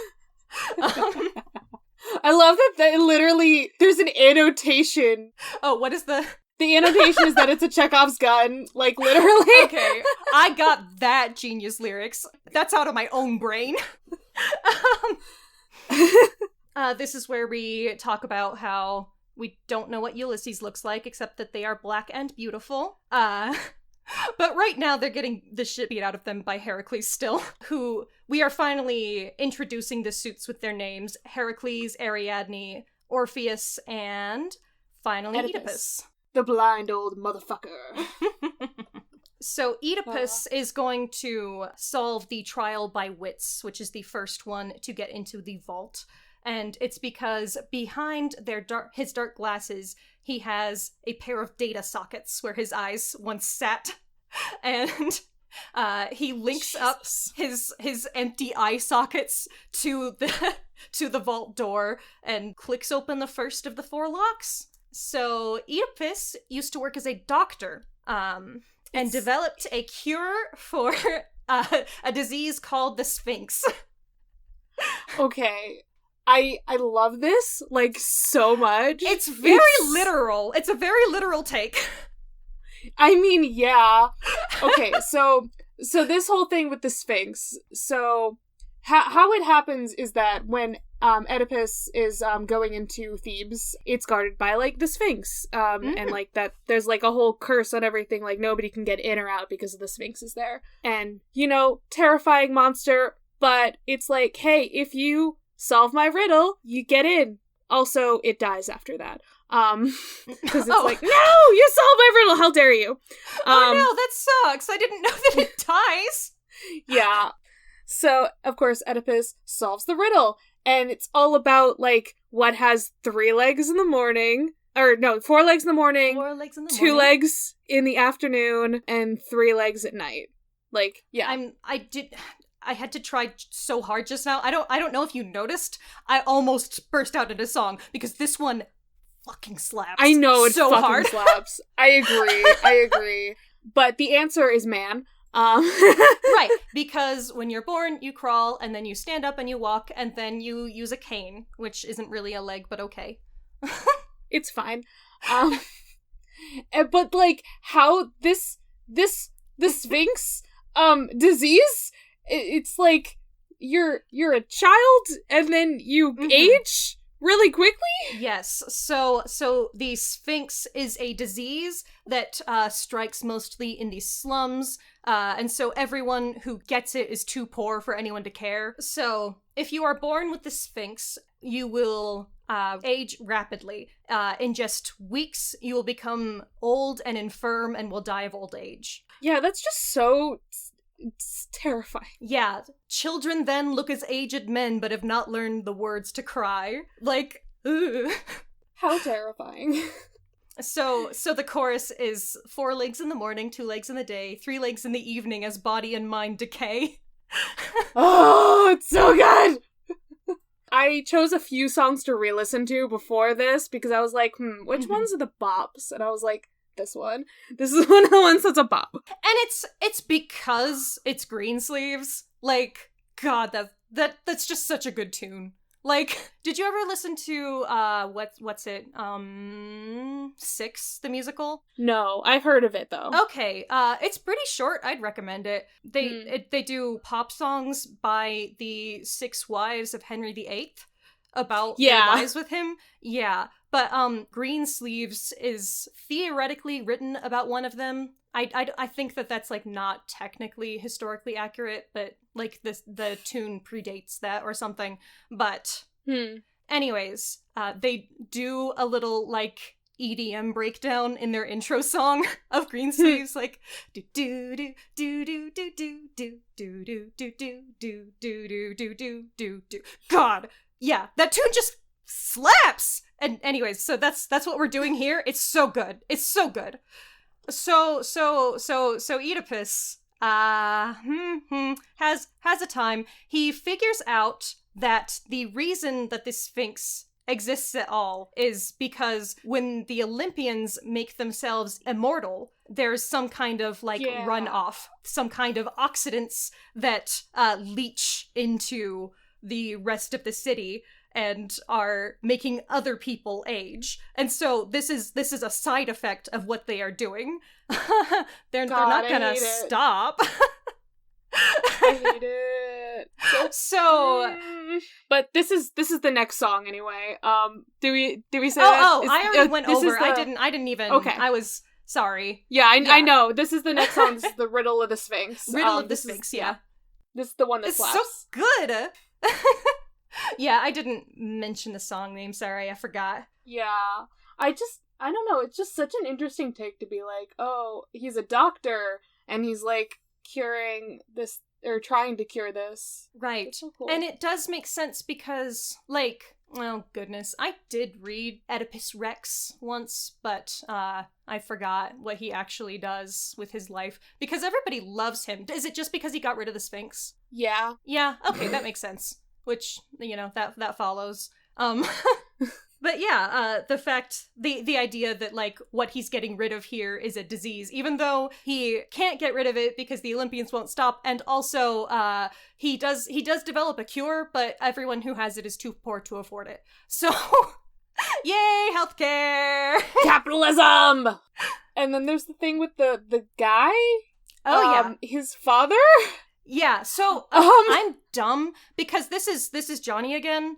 I love that literally, there's an annotation. Oh, what is the... The annotation is that it's a Chekhov's gun, like, literally. Okay, I got that genius lyrics. That's out of my own brain. This is where we talk about how we don't know what Ulysses looks like, except that they are black and beautiful. But right now they're getting the shit beat out of them by Heracles still, who we are finally introducing the suits with their names: Heracles, Ariadne, Orpheus, and finally Oedipus. The blind old motherfucker. So Oedipus is going to solve the trial by wits, which is the first one to get into the vault. And it's because behind his dark glasses, he has a pair of data sockets where his eyes once sat. And he links up his empty eye sockets to the vault door and clicks open the first of the 4 locks. So Oedipus used to work as a doctor, and developed a cure for a disease called the Sphinx. Okay. I love this, like, so much. It's very literal. It's a very literal take. I mean, yeah. Okay, so this whole thing with the Sphinx, so how it happens is that when Oedipus is going into Thebes, it's guarded by, like, the Sphinx, and, like, that there's, like, a whole curse on everything, like, nobody can get in or out because the Sphinx is there. And, you know, terrifying monster, but it's like, hey, if you solve my riddle, you get in. Also, it dies after that. Because it's like, no, you solved my riddle, how dare you? Oh no, that sucks. I didn't know that it dies. Yeah. So, of course, Oedipus solves the riddle, and it's all about, like, what has 3 legs in the morning, or no, 4 legs in the morning, 4 legs in the 2 legs in the afternoon, and 3 legs at night. Like, yeah. I had to try so hard just now. I don't know if you noticed. I almost burst out into song because this one fucking slaps. I know, it so fucking hard. slaps. I agree. But the answer is man. Right, because when you're born, you crawl, and then you stand up and you walk, and then you use a cane, which isn't really a leg, but okay. It's fine. But, like, how the Sphinx disease, it's like you're a child and then you age really quickly? Yes. So the Sphinx is a disease that strikes mostly in these slums, and so everyone who gets it is too poor for anyone to care. So if you are born with the Sphinx, you will age rapidly. In just weeks, you will become old and infirm and will die of old age. Yeah, that's just so... It's terrifying. Yeah. Children then look as aged men but have not learned the words to cry. Like, ugh. How terrifying. So the chorus is 4 legs in the morning, 2 legs in the day, 3 legs in the evening as body and mind decay. Oh, it's so good! I chose a few songs to re-listen to before this because I was like, which ones are the bops? And I was like, this one. This is one of the ones that's a bop. And it's because it's Greensleeves. Like, God, that's just such a good tune. Like, did you ever listen to what's it? 6, the musical? No, I've heard of it though. Okay, it's pretty short. I'd recommend it. They do pop songs by the 6 wives of Henry VIII about their lives with him. Yeah, but Greensleeves is theoretically written about one of them. I think that's like not technically historically accurate, but like the tune predates that or something. But anyways, they do a little like EDM breakdown in their intro song of Greensleeves, like do do do do do do do do do do do do do do do do do do. God, yeah, that tune just slaps. And anyways, so that's what we're doing here. It's so good. It's so good. So Oedipus has a time. He figures out that the reason that this Sphinx exists at all is because when the Olympians make themselves immortal, there's some kind of like runoff, some kind of oxidants that leach into the rest of the city and are making other people age. And so this is a side effect of what they are doing. they're not gonna stop. I hate it. So but this is the next song anyway. Do we say that? Oh, I already went over. I didn't even. Okay. I was sorry. Yeah, I know. This is the next song. This is the Riddle of the Sphinx. Riddle of the Sphinx, yeah. This is the one that slaps. It's so good. Yeah, I didn't mention the song name. Sorry, I forgot. Yeah. I don't know. It's just such an interesting take to be like, oh, he's a doctor and he's like curing this or trying to cure this. Right. It's so cool. And it does make sense because, like, oh goodness, I did read Oedipus Rex once, but I forgot what he actually does with his life because everybody loves him. Is it just because he got rid of the Sphinx? Yeah. Yeah, okay, that makes sense. Which, you know, that follows. But yeah, the idea that, like, what he's getting rid of here is a disease, even though he can't get rid of it because the Olympians won't stop, and also, he does develop a cure, but everyone who has it is too poor to afford it. So, yay, healthcare! Capitalism! And then there's the thing with the guy? Oh, yeah. His father? Yeah, so I'm dumb because this is Johnny again.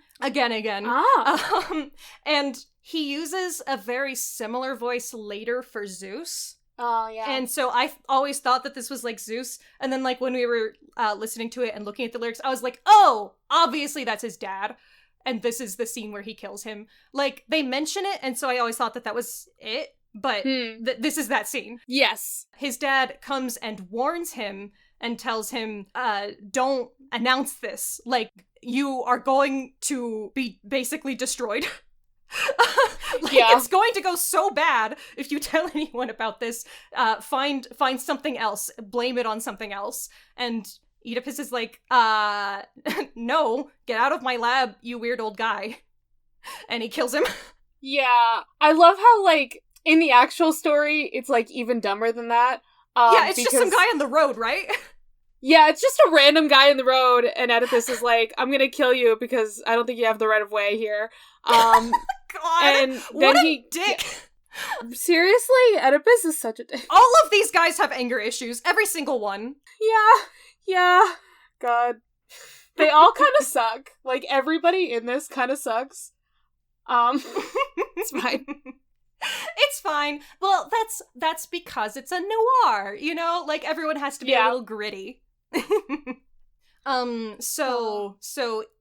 And he uses a very similar voice later for Zeus. Oh, yeah. And so I always thought that this was like Zeus. And then like when we were listening to it and looking at the lyrics, I was like, oh, obviously that's his dad. And this is the scene where he kills him. Like, they mention it, and so I always thought that was it. But this is that scene. Yes. His dad comes and warns him and tells him, don't announce this. Like, you are going to be basically destroyed. It's going to go so bad if you tell anyone about this. Find something else. Blame it on something else. And Oedipus is like, no, get out of my lab, you weird old guy. And he kills him. Yeah. I love how, like, in the actual story, it's, like, even dumber than that. Yeah, it's just some guy on the road, right? Yeah, it's just a random guy in the road, and Oedipus is like, I'm gonna kill you because I don't think you have the right of way here. God, and what then a dick! Seriously? Oedipus is such a dick. All of these guys have anger issues, every single one. Yeah. God. They all kind of suck. Like, everybody in this kind of sucks. It's fine. It's fine. Well, that's because it's a noir, you know? Like, everyone has to be a little gritty. So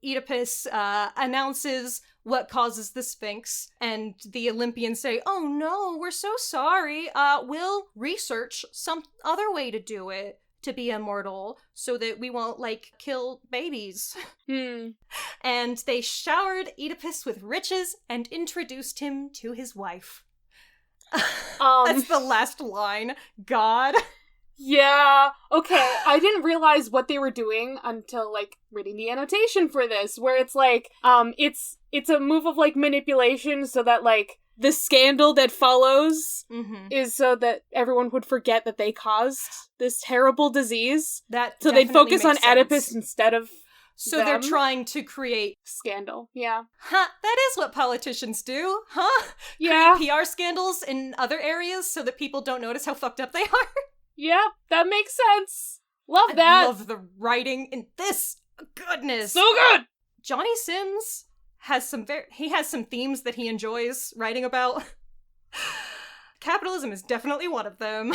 Oedipus announces what causes the Sphinx, and the Olympians say, oh no, we're so sorry. We'll research some other way to do it, to be immortal, so that we won't, like, kill babies. And they showered Oedipus with riches and introduced him to his wife. That's the last line. God. Yeah. Okay. I didn't realize what they were doing until like reading the annotation for this, where it's like, it's a move of like manipulation so that like the scandal that follows is so that everyone would forget that they caused this terrible disease. That so they'd focus on makes Oedipus sense. instead of So them. they're trying to create Scandal. Yeah. Huh, that is what politicians do, huh? Yeah. Create PR scandals in other areas so that people don't notice how fucked up they are. Yeah, that makes sense. Love I that. love the writing in this. Goodness. So good. Johnny Sims has some themes that he enjoys writing about. Capitalism is definitely one of them.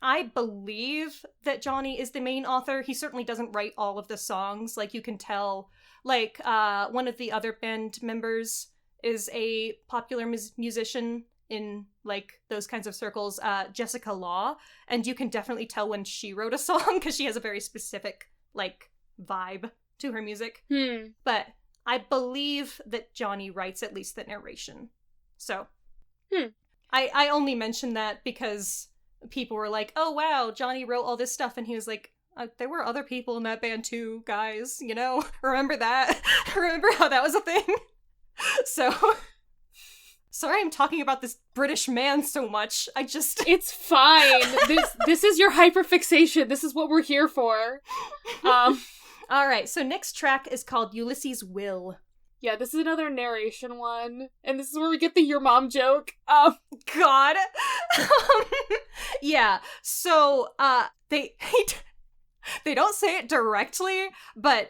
I believe that Johnny is the main author. He certainly doesn't write all of the songs. Like, you can tell, like, one of the other band members is a popular musician in, like, those kinds of circles, Jessica Law, and you can definitely tell when she wrote a song, because she has a very specific, like, vibe to her music. But I believe that Johnny writes at least the narration. So, I only mention that because people were like, oh wow, Johnny wrote all this stuff, and he was like, there were other people in that band too, guys, you know? Remember that? Remember how that was a thing? So, sorry I'm talking about this British man so much. It's fine. This is your hyperfixation. This is what we're here for. Alright, so next track is called Ulysses' Will. Yeah, this is another narration one, and this is where we get the your mom joke. God. Yeah, so, they don't say it directly, but,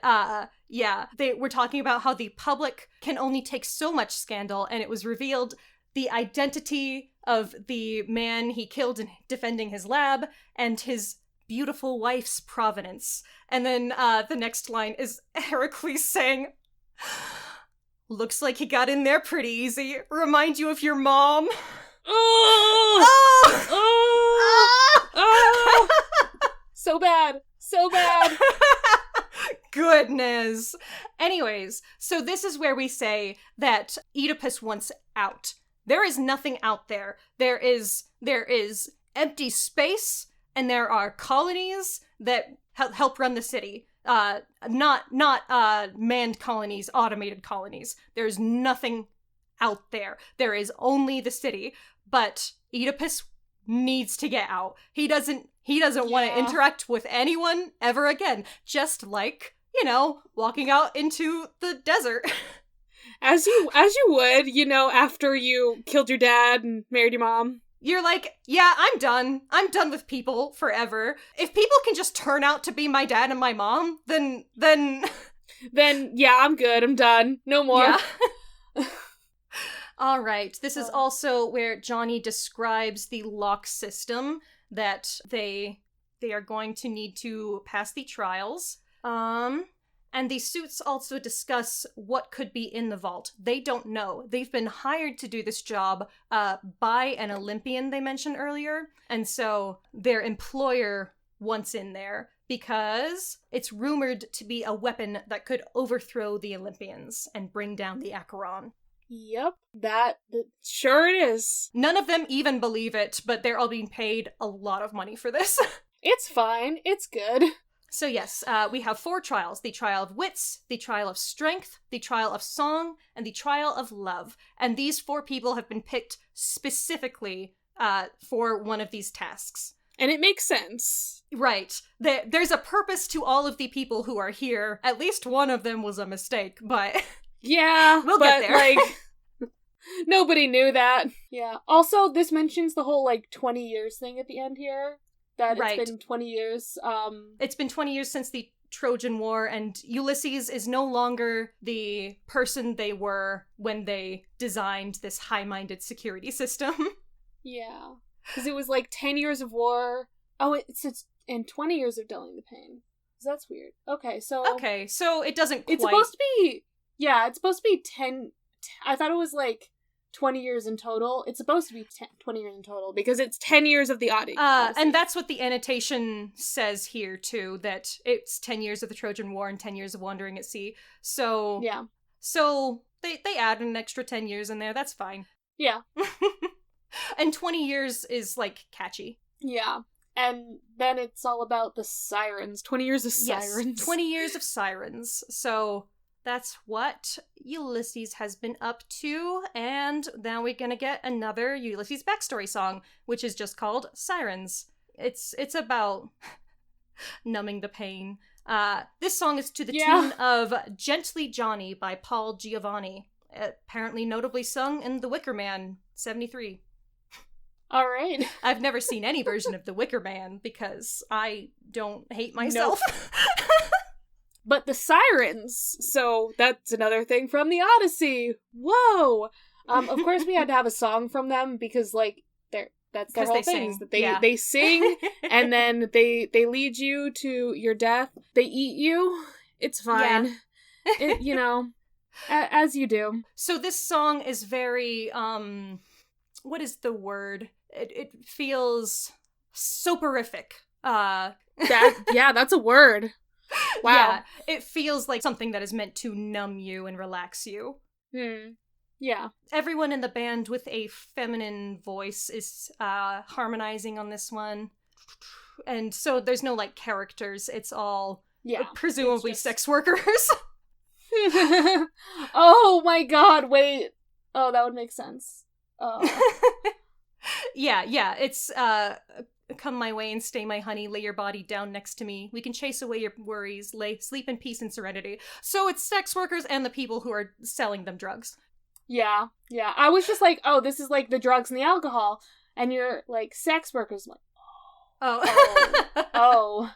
yeah, they were talking about how the public can only take so much scandal, and it was revealed the identity of the man he killed in defending his lab, and his beautiful wife's provenance. And then, the next line is Heracles saying, looks like he got in there pretty easy. Remind you of your mom. Oh! Oh! Oh! So bad. So bad. Goodness. Anyways, so this is where we say that Oedipus wants out. There is nothing out there. There is empty space, and there are colonies that help run the city. Not manned colonies, automated colonies. There's nothing out there. There is only the city. But Oedipus needs to get out. He doesn't want to interact with anyone ever again. Just like, you know, walking out into the desert. As you would, you know, after you killed your dad and married your mom. You're like, yeah, I'm done. I'm done with people forever. If people can just turn out to be my dad and my mom, then yeah, I'm good. I'm done. No more. Yeah. All right. This is also where Johnny describes the lock system that they are going to need to pass the trials. And the suits also discuss what could be in the vault. They don't know. They've been hired to do this job by an Olympian they mentioned earlier. And so their employer wants in there because it's rumored to be a weapon that could overthrow the Olympians and bring down the Acheron. Yep, that sure it is. None of them even believe it, but they're all being paid a lot of money for this. It's fine. It's good. So yes, we have 4 trials. The trial of wits, the trial of strength, the trial of song, and the trial of love. And these 4 people have been picked specifically for one of these tasks. And it makes sense. Right. There's a purpose to all of the people who are here. At least one of them was a mistake, but... Yeah, we'll get there. Like, nobody knew that. Yeah. Also, this mentions the whole, like, 20 years thing at the end here. That it's been 20 years. It's been 20 years since the Trojan War, and Ulysses is no longer the person they were when they designed this high-minded security system. Yeah. Because it was like 10 years of war. Oh, it's and 20 years of dulling the pain. That's weird. Okay, so it doesn't quite... It's supposed to be... Yeah, it's supposed to be 10... I thought it was like 20 years in total. It's supposed to be 20 years in total because it's 10 years of the Odyssey. And that's what the annotation says here too, that it's 10 years of the Trojan War and 10 years of wandering at sea. So yeah. So they add an extra 10 years in there. That's fine. Yeah. And 20 years is like catchy. Yeah. And then it's all about the sirens. 20 years of Yes, sirens. 20 years of sirens. So that's what Ulysses has been up to, and now we're gonna get another Ulysses backstory song, which is just called Sirens. It's about numbing the pain. This song is to the tune of Gently Johnny by Paul Giovanni, apparently notably sung in The Wicker Man, 73. All right. I've never seen any version of The Wicker Man because I don't hate myself. Nope. But the sirens, so that's another thing from the Odyssey. Whoa! Of course we had to have a song from them because, like, that's their whole thing. Is that they sing and then they lead you to your death. They eat you. It's fine. Yeah. As you do. So this song is very, what is the word? It feels soporific. That's a word. Wow. Yeah, it feels like something that is meant to numb you and relax you. Yeah. Everyone in the band with a feminine voice is harmonizing on this one. And so there's no, like, characters. It's all presumably sex workers. Oh my god, wait. Oh, that would make sense. Yeah, it's come my way and stay my honey, lay your body down next to me. We can chase away your worries, sleep in peace and serenity. So it's sex workers and the people who are selling them drugs. Yeah. I was just like, oh, this is like the drugs and the alcohol. And you're like, sex workers. I'm like, oh.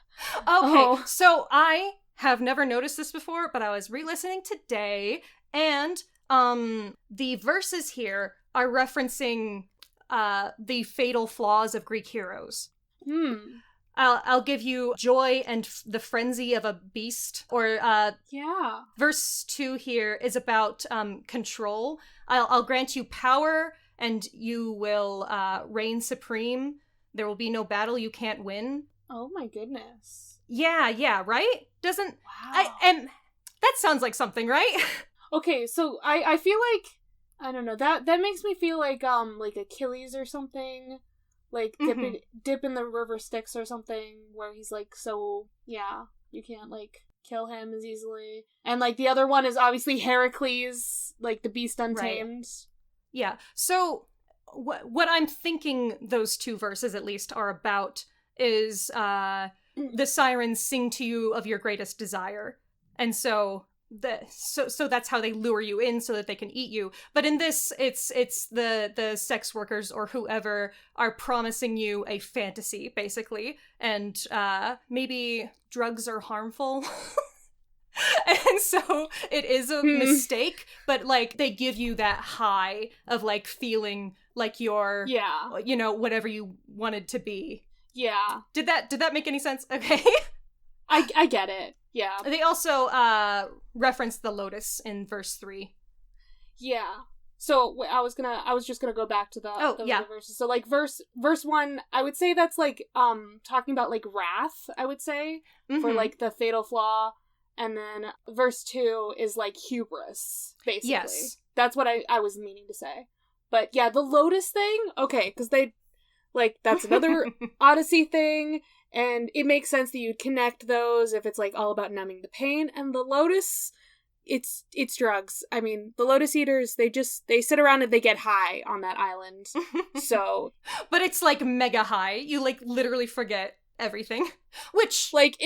Okay, so I have never noticed this before, but I was re-listening today, and the verses here are referencing the fatal flaws of Greek heroes. I'll give you joy and the frenzy of a beast, or verse 2 here is about control. I'll grant you power and you will reign supreme. There will be no battle you can't win. Oh my goodness. Yeah, right? Doesn't and that sounds like something, right? Okay, so I feel like, I don't know, that makes me feel like Achilles or something. Like, dip in the river Styx or something, where he's like, so, you can't, like, kill him as easily. And, like, the other one is obviously Heracles, like, the beast untamed. Right. Yeah, so what I'm thinking those two verses, at least, are about is, the sirens sing to you of your greatest desire. And so that's how they lure you in so that they can eat you. But in this, it's the sex workers or whoever are promising you a fantasy, basically. And maybe drugs are harmful. And so it is a mistake, but, like, they give you that high of, like, feeling like you're, whatever you wanted to be. Yeah. Did that make any sense? Okay. I get it. Yeah. They also reference the lotus in verse 3. Yeah. So I was just gonna go back to the verses. So, like, verse 1, I would say that's, like, talking about, like, wrath, I would say, for, like, the fatal flaw. And then verse 2 is, like, hubris, basically. Yes. That's what I was meaning to say. But yeah, the lotus thing, okay, because they, like, that's another Odyssey thing. And it makes sense that you'd connect those if it's, like, all about numbing the pain. And the lotus, it's drugs. I mean, the lotus eaters, they sit around and they get high on that island. So, but it's, like, mega high. You, like, literally forget everything. Which, like,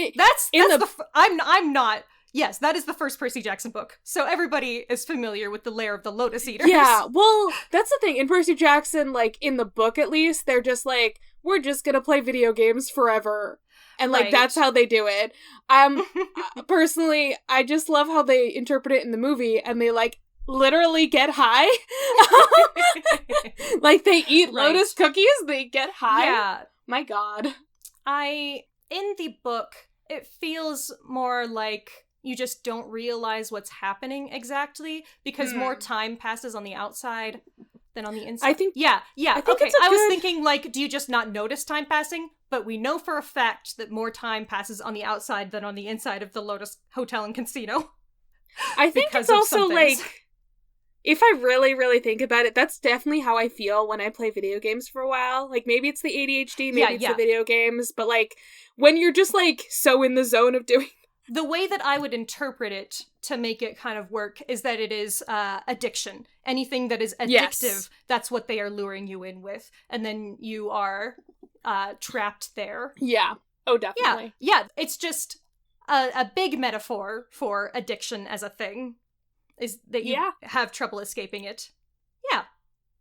I'm not. Yes, that is the first Percy Jackson book. So everybody is familiar with the lair of the lotus eaters. Yeah, well, that's the thing. In Percy Jackson, like, in the book at least, they're just like, we're just gonna play video games forever. And, like, that's how they do it. Personally, I just love how they interpret it in the movie, and they, like, literally get high. Like, they eat lotus cookies, they get high. Yeah. My god. In the book, it feels more like you just don't realize what's happening exactly, because more time passes on the outside than on the inside. I think... Yeah. I think okay, I was thinking, like, do you just not notice time passing? But we know for a fact that more time passes on the outside than on the inside of the Lotus Hotel and Casino. I think it's also, like... If I really, really think about it, that's definitely how I feel when I play video games for a while. Like, maybe it's the ADHD, maybe it's the video games, but, like, when you're just, like, so in the zone of doing... The way that I would interpret it to make it kind of work is that it is addiction. Anything that is addictive, that's what they are luring you in with. And then you are trapped there. Yeah. Oh, definitely. Yeah, it's just a big metaphor for addiction as a thing. Is that you have trouble escaping it.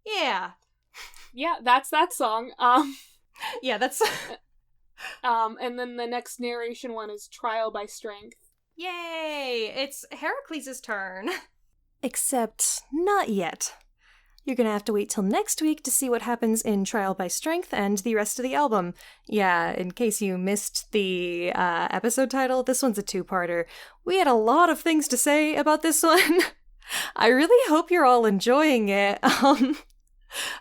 Yeah. Yeah, that's that song. Yeah, that's... and then the next narration one is Trial by Strength. Yay! It's Heracles' turn. Except not yet. You're gonna have to wait till next week to see what happens in Trial by Strength and the rest of the album. Yeah, in case you missed the episode title, this one's a two-parter. We had a lot of things to say about this one. I really hope you're all enjoying it.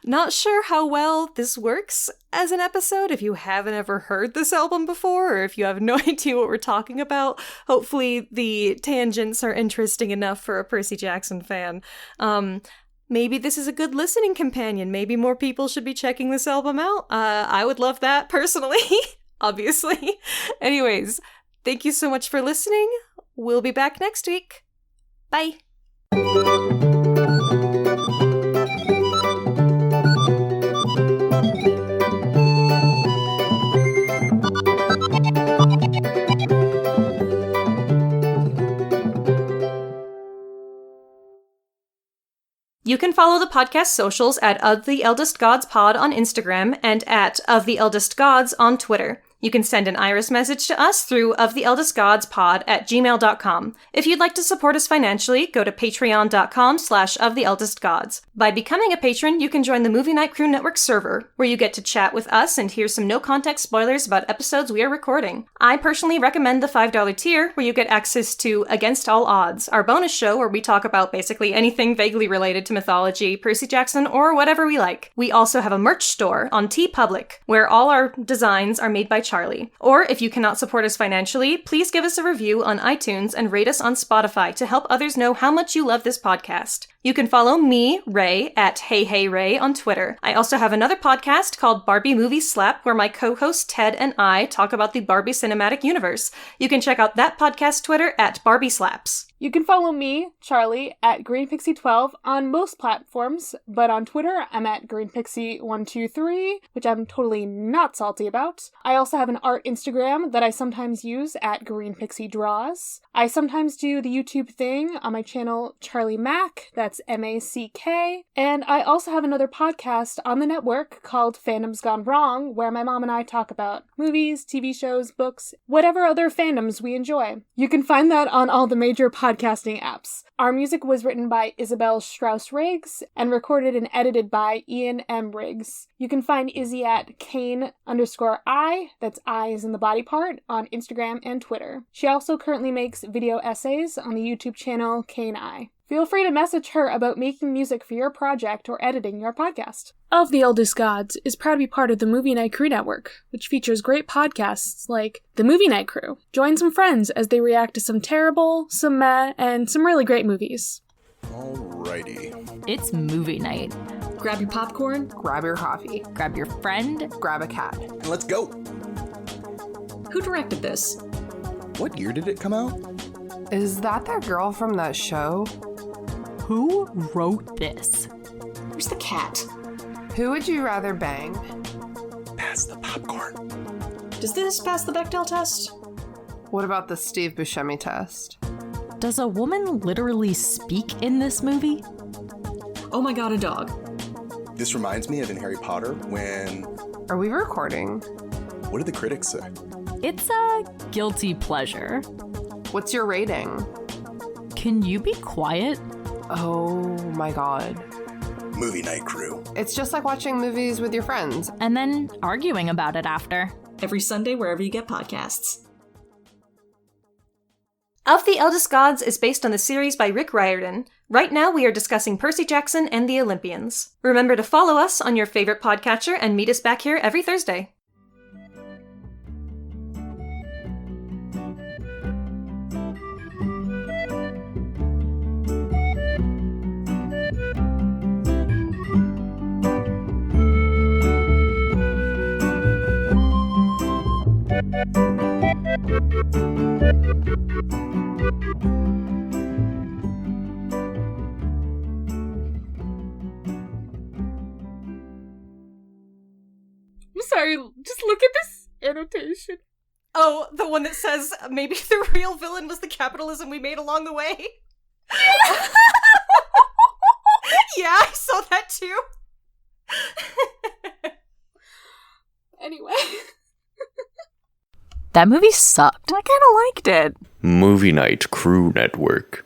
Not sure how well this works as an episode if you haven't ever heard this album before, or if you have no idea what we're talking about. Hopefully the tangents are interesting enough for a Percy Jackson fan. Maybe this is a good listening companion. Maybe more people should be checking this album out. I would love that, personally, obviously. Anyways, thank you so much for listening. We'll be back next week. Bye. You can follow the podcast socials at Of the Eldest Gods Pod on Instagram and at Of the Eldest Gods on Twitter. You can send an Iris message to us through oftheeldestgodspod@gmail.com. If you'd like to support us financially, go to patreon.com/oftheeldestgods. By becoming a patron, you can join the Movie Night Crew Network server, where you get to chat with us and hear some no-context spoilers about episodes we are recording. I personally recommend the $5 tier, where you get access to Against All Odds, our bonus show where we talk about basically anything vaguely related to mythology, Percy Jackson, or whatever we like. We also have a merch store on TeePublic, where all our designs are made by Charlie. Or if you cannot support us financially, please give us a review on iTunes and rate us on Spotify to help others know how much you love this podcast. You can follow me, Ray, at HeyHeyRay on Twitter. I also have another podcast called Barbie Movie Slap, where my co-host Ted and I talk about the Barbie cinematic universe. You can check out that podcast Twitter at Barbie Slaps. You can follow me, Charlie, at GreenPixie12 on most platforms, but on Twitter, I'm at GreenPixie123, which I'm totally not salty about. I also have an art Instagram that I sometimes use at GreenPixieDraws. I sometimes do the YouTube thing on my channel, Charlie Mack, that's MACK, and I also have another podcast on the network called Fandoms Gone Wrong, where my mom and I talk about movies, TV shows, books, whatever other fandoms we enjoy. You can find that on all the major podcasting apps. Our music was written by Isabel Strauss-Riggs and recorded and edited by Ian M. Riggs. You can find Izzy at Kane_I, that's I as in the body part, on Instagram and Twitter. She also currently makes video essays on the YouTube channel Kane I. Feel free to message her about making music for your project or editing your podcast. Of the Eldest Gods is proud to be part of the Movie Night Crew Network, which features great podcasts like The Movie Night Crew. Join some friends as they react to some terrible, some meh, and some really great movies. Alrighty. It's movie night. Grab your popcorn, Grab your coffee. Grab your friend. grab a cat. And let's go. Who directed this? What year did it come out? Is that girl from that show? Who wrote this? Where's the cat? Who would you rather bang? Pass the popcorn. Does this pass the Bechdel test? What about the Steve Buscemi test? Does a woman literally speak in this movie? Oh my god, a dog. This reminds me of in Harry Potter when... Are we recording? What did the critics say? It's a guilty pleasure. What's your rating? Can you be quiet? Oh my god. Movie Night Crew. It's just like watching movies with your friends. And then arguing about it after. Every Sunday wherever you get podcasts. Of the Eldest Gods is based on the series by Rick Riordan. Right now we are discussing Percy Jackson and the Olympians. Remember to follow us on your favorite podcatcher and meet us back here every Thursday. I'm sorry, just look at this annotation. Oh, the one that says maybe the real villain was the capitalism we made along the way? Yeah, I saw that too. Anyway. That movie sucked. I kind of liked it. Movie Night Crew Network.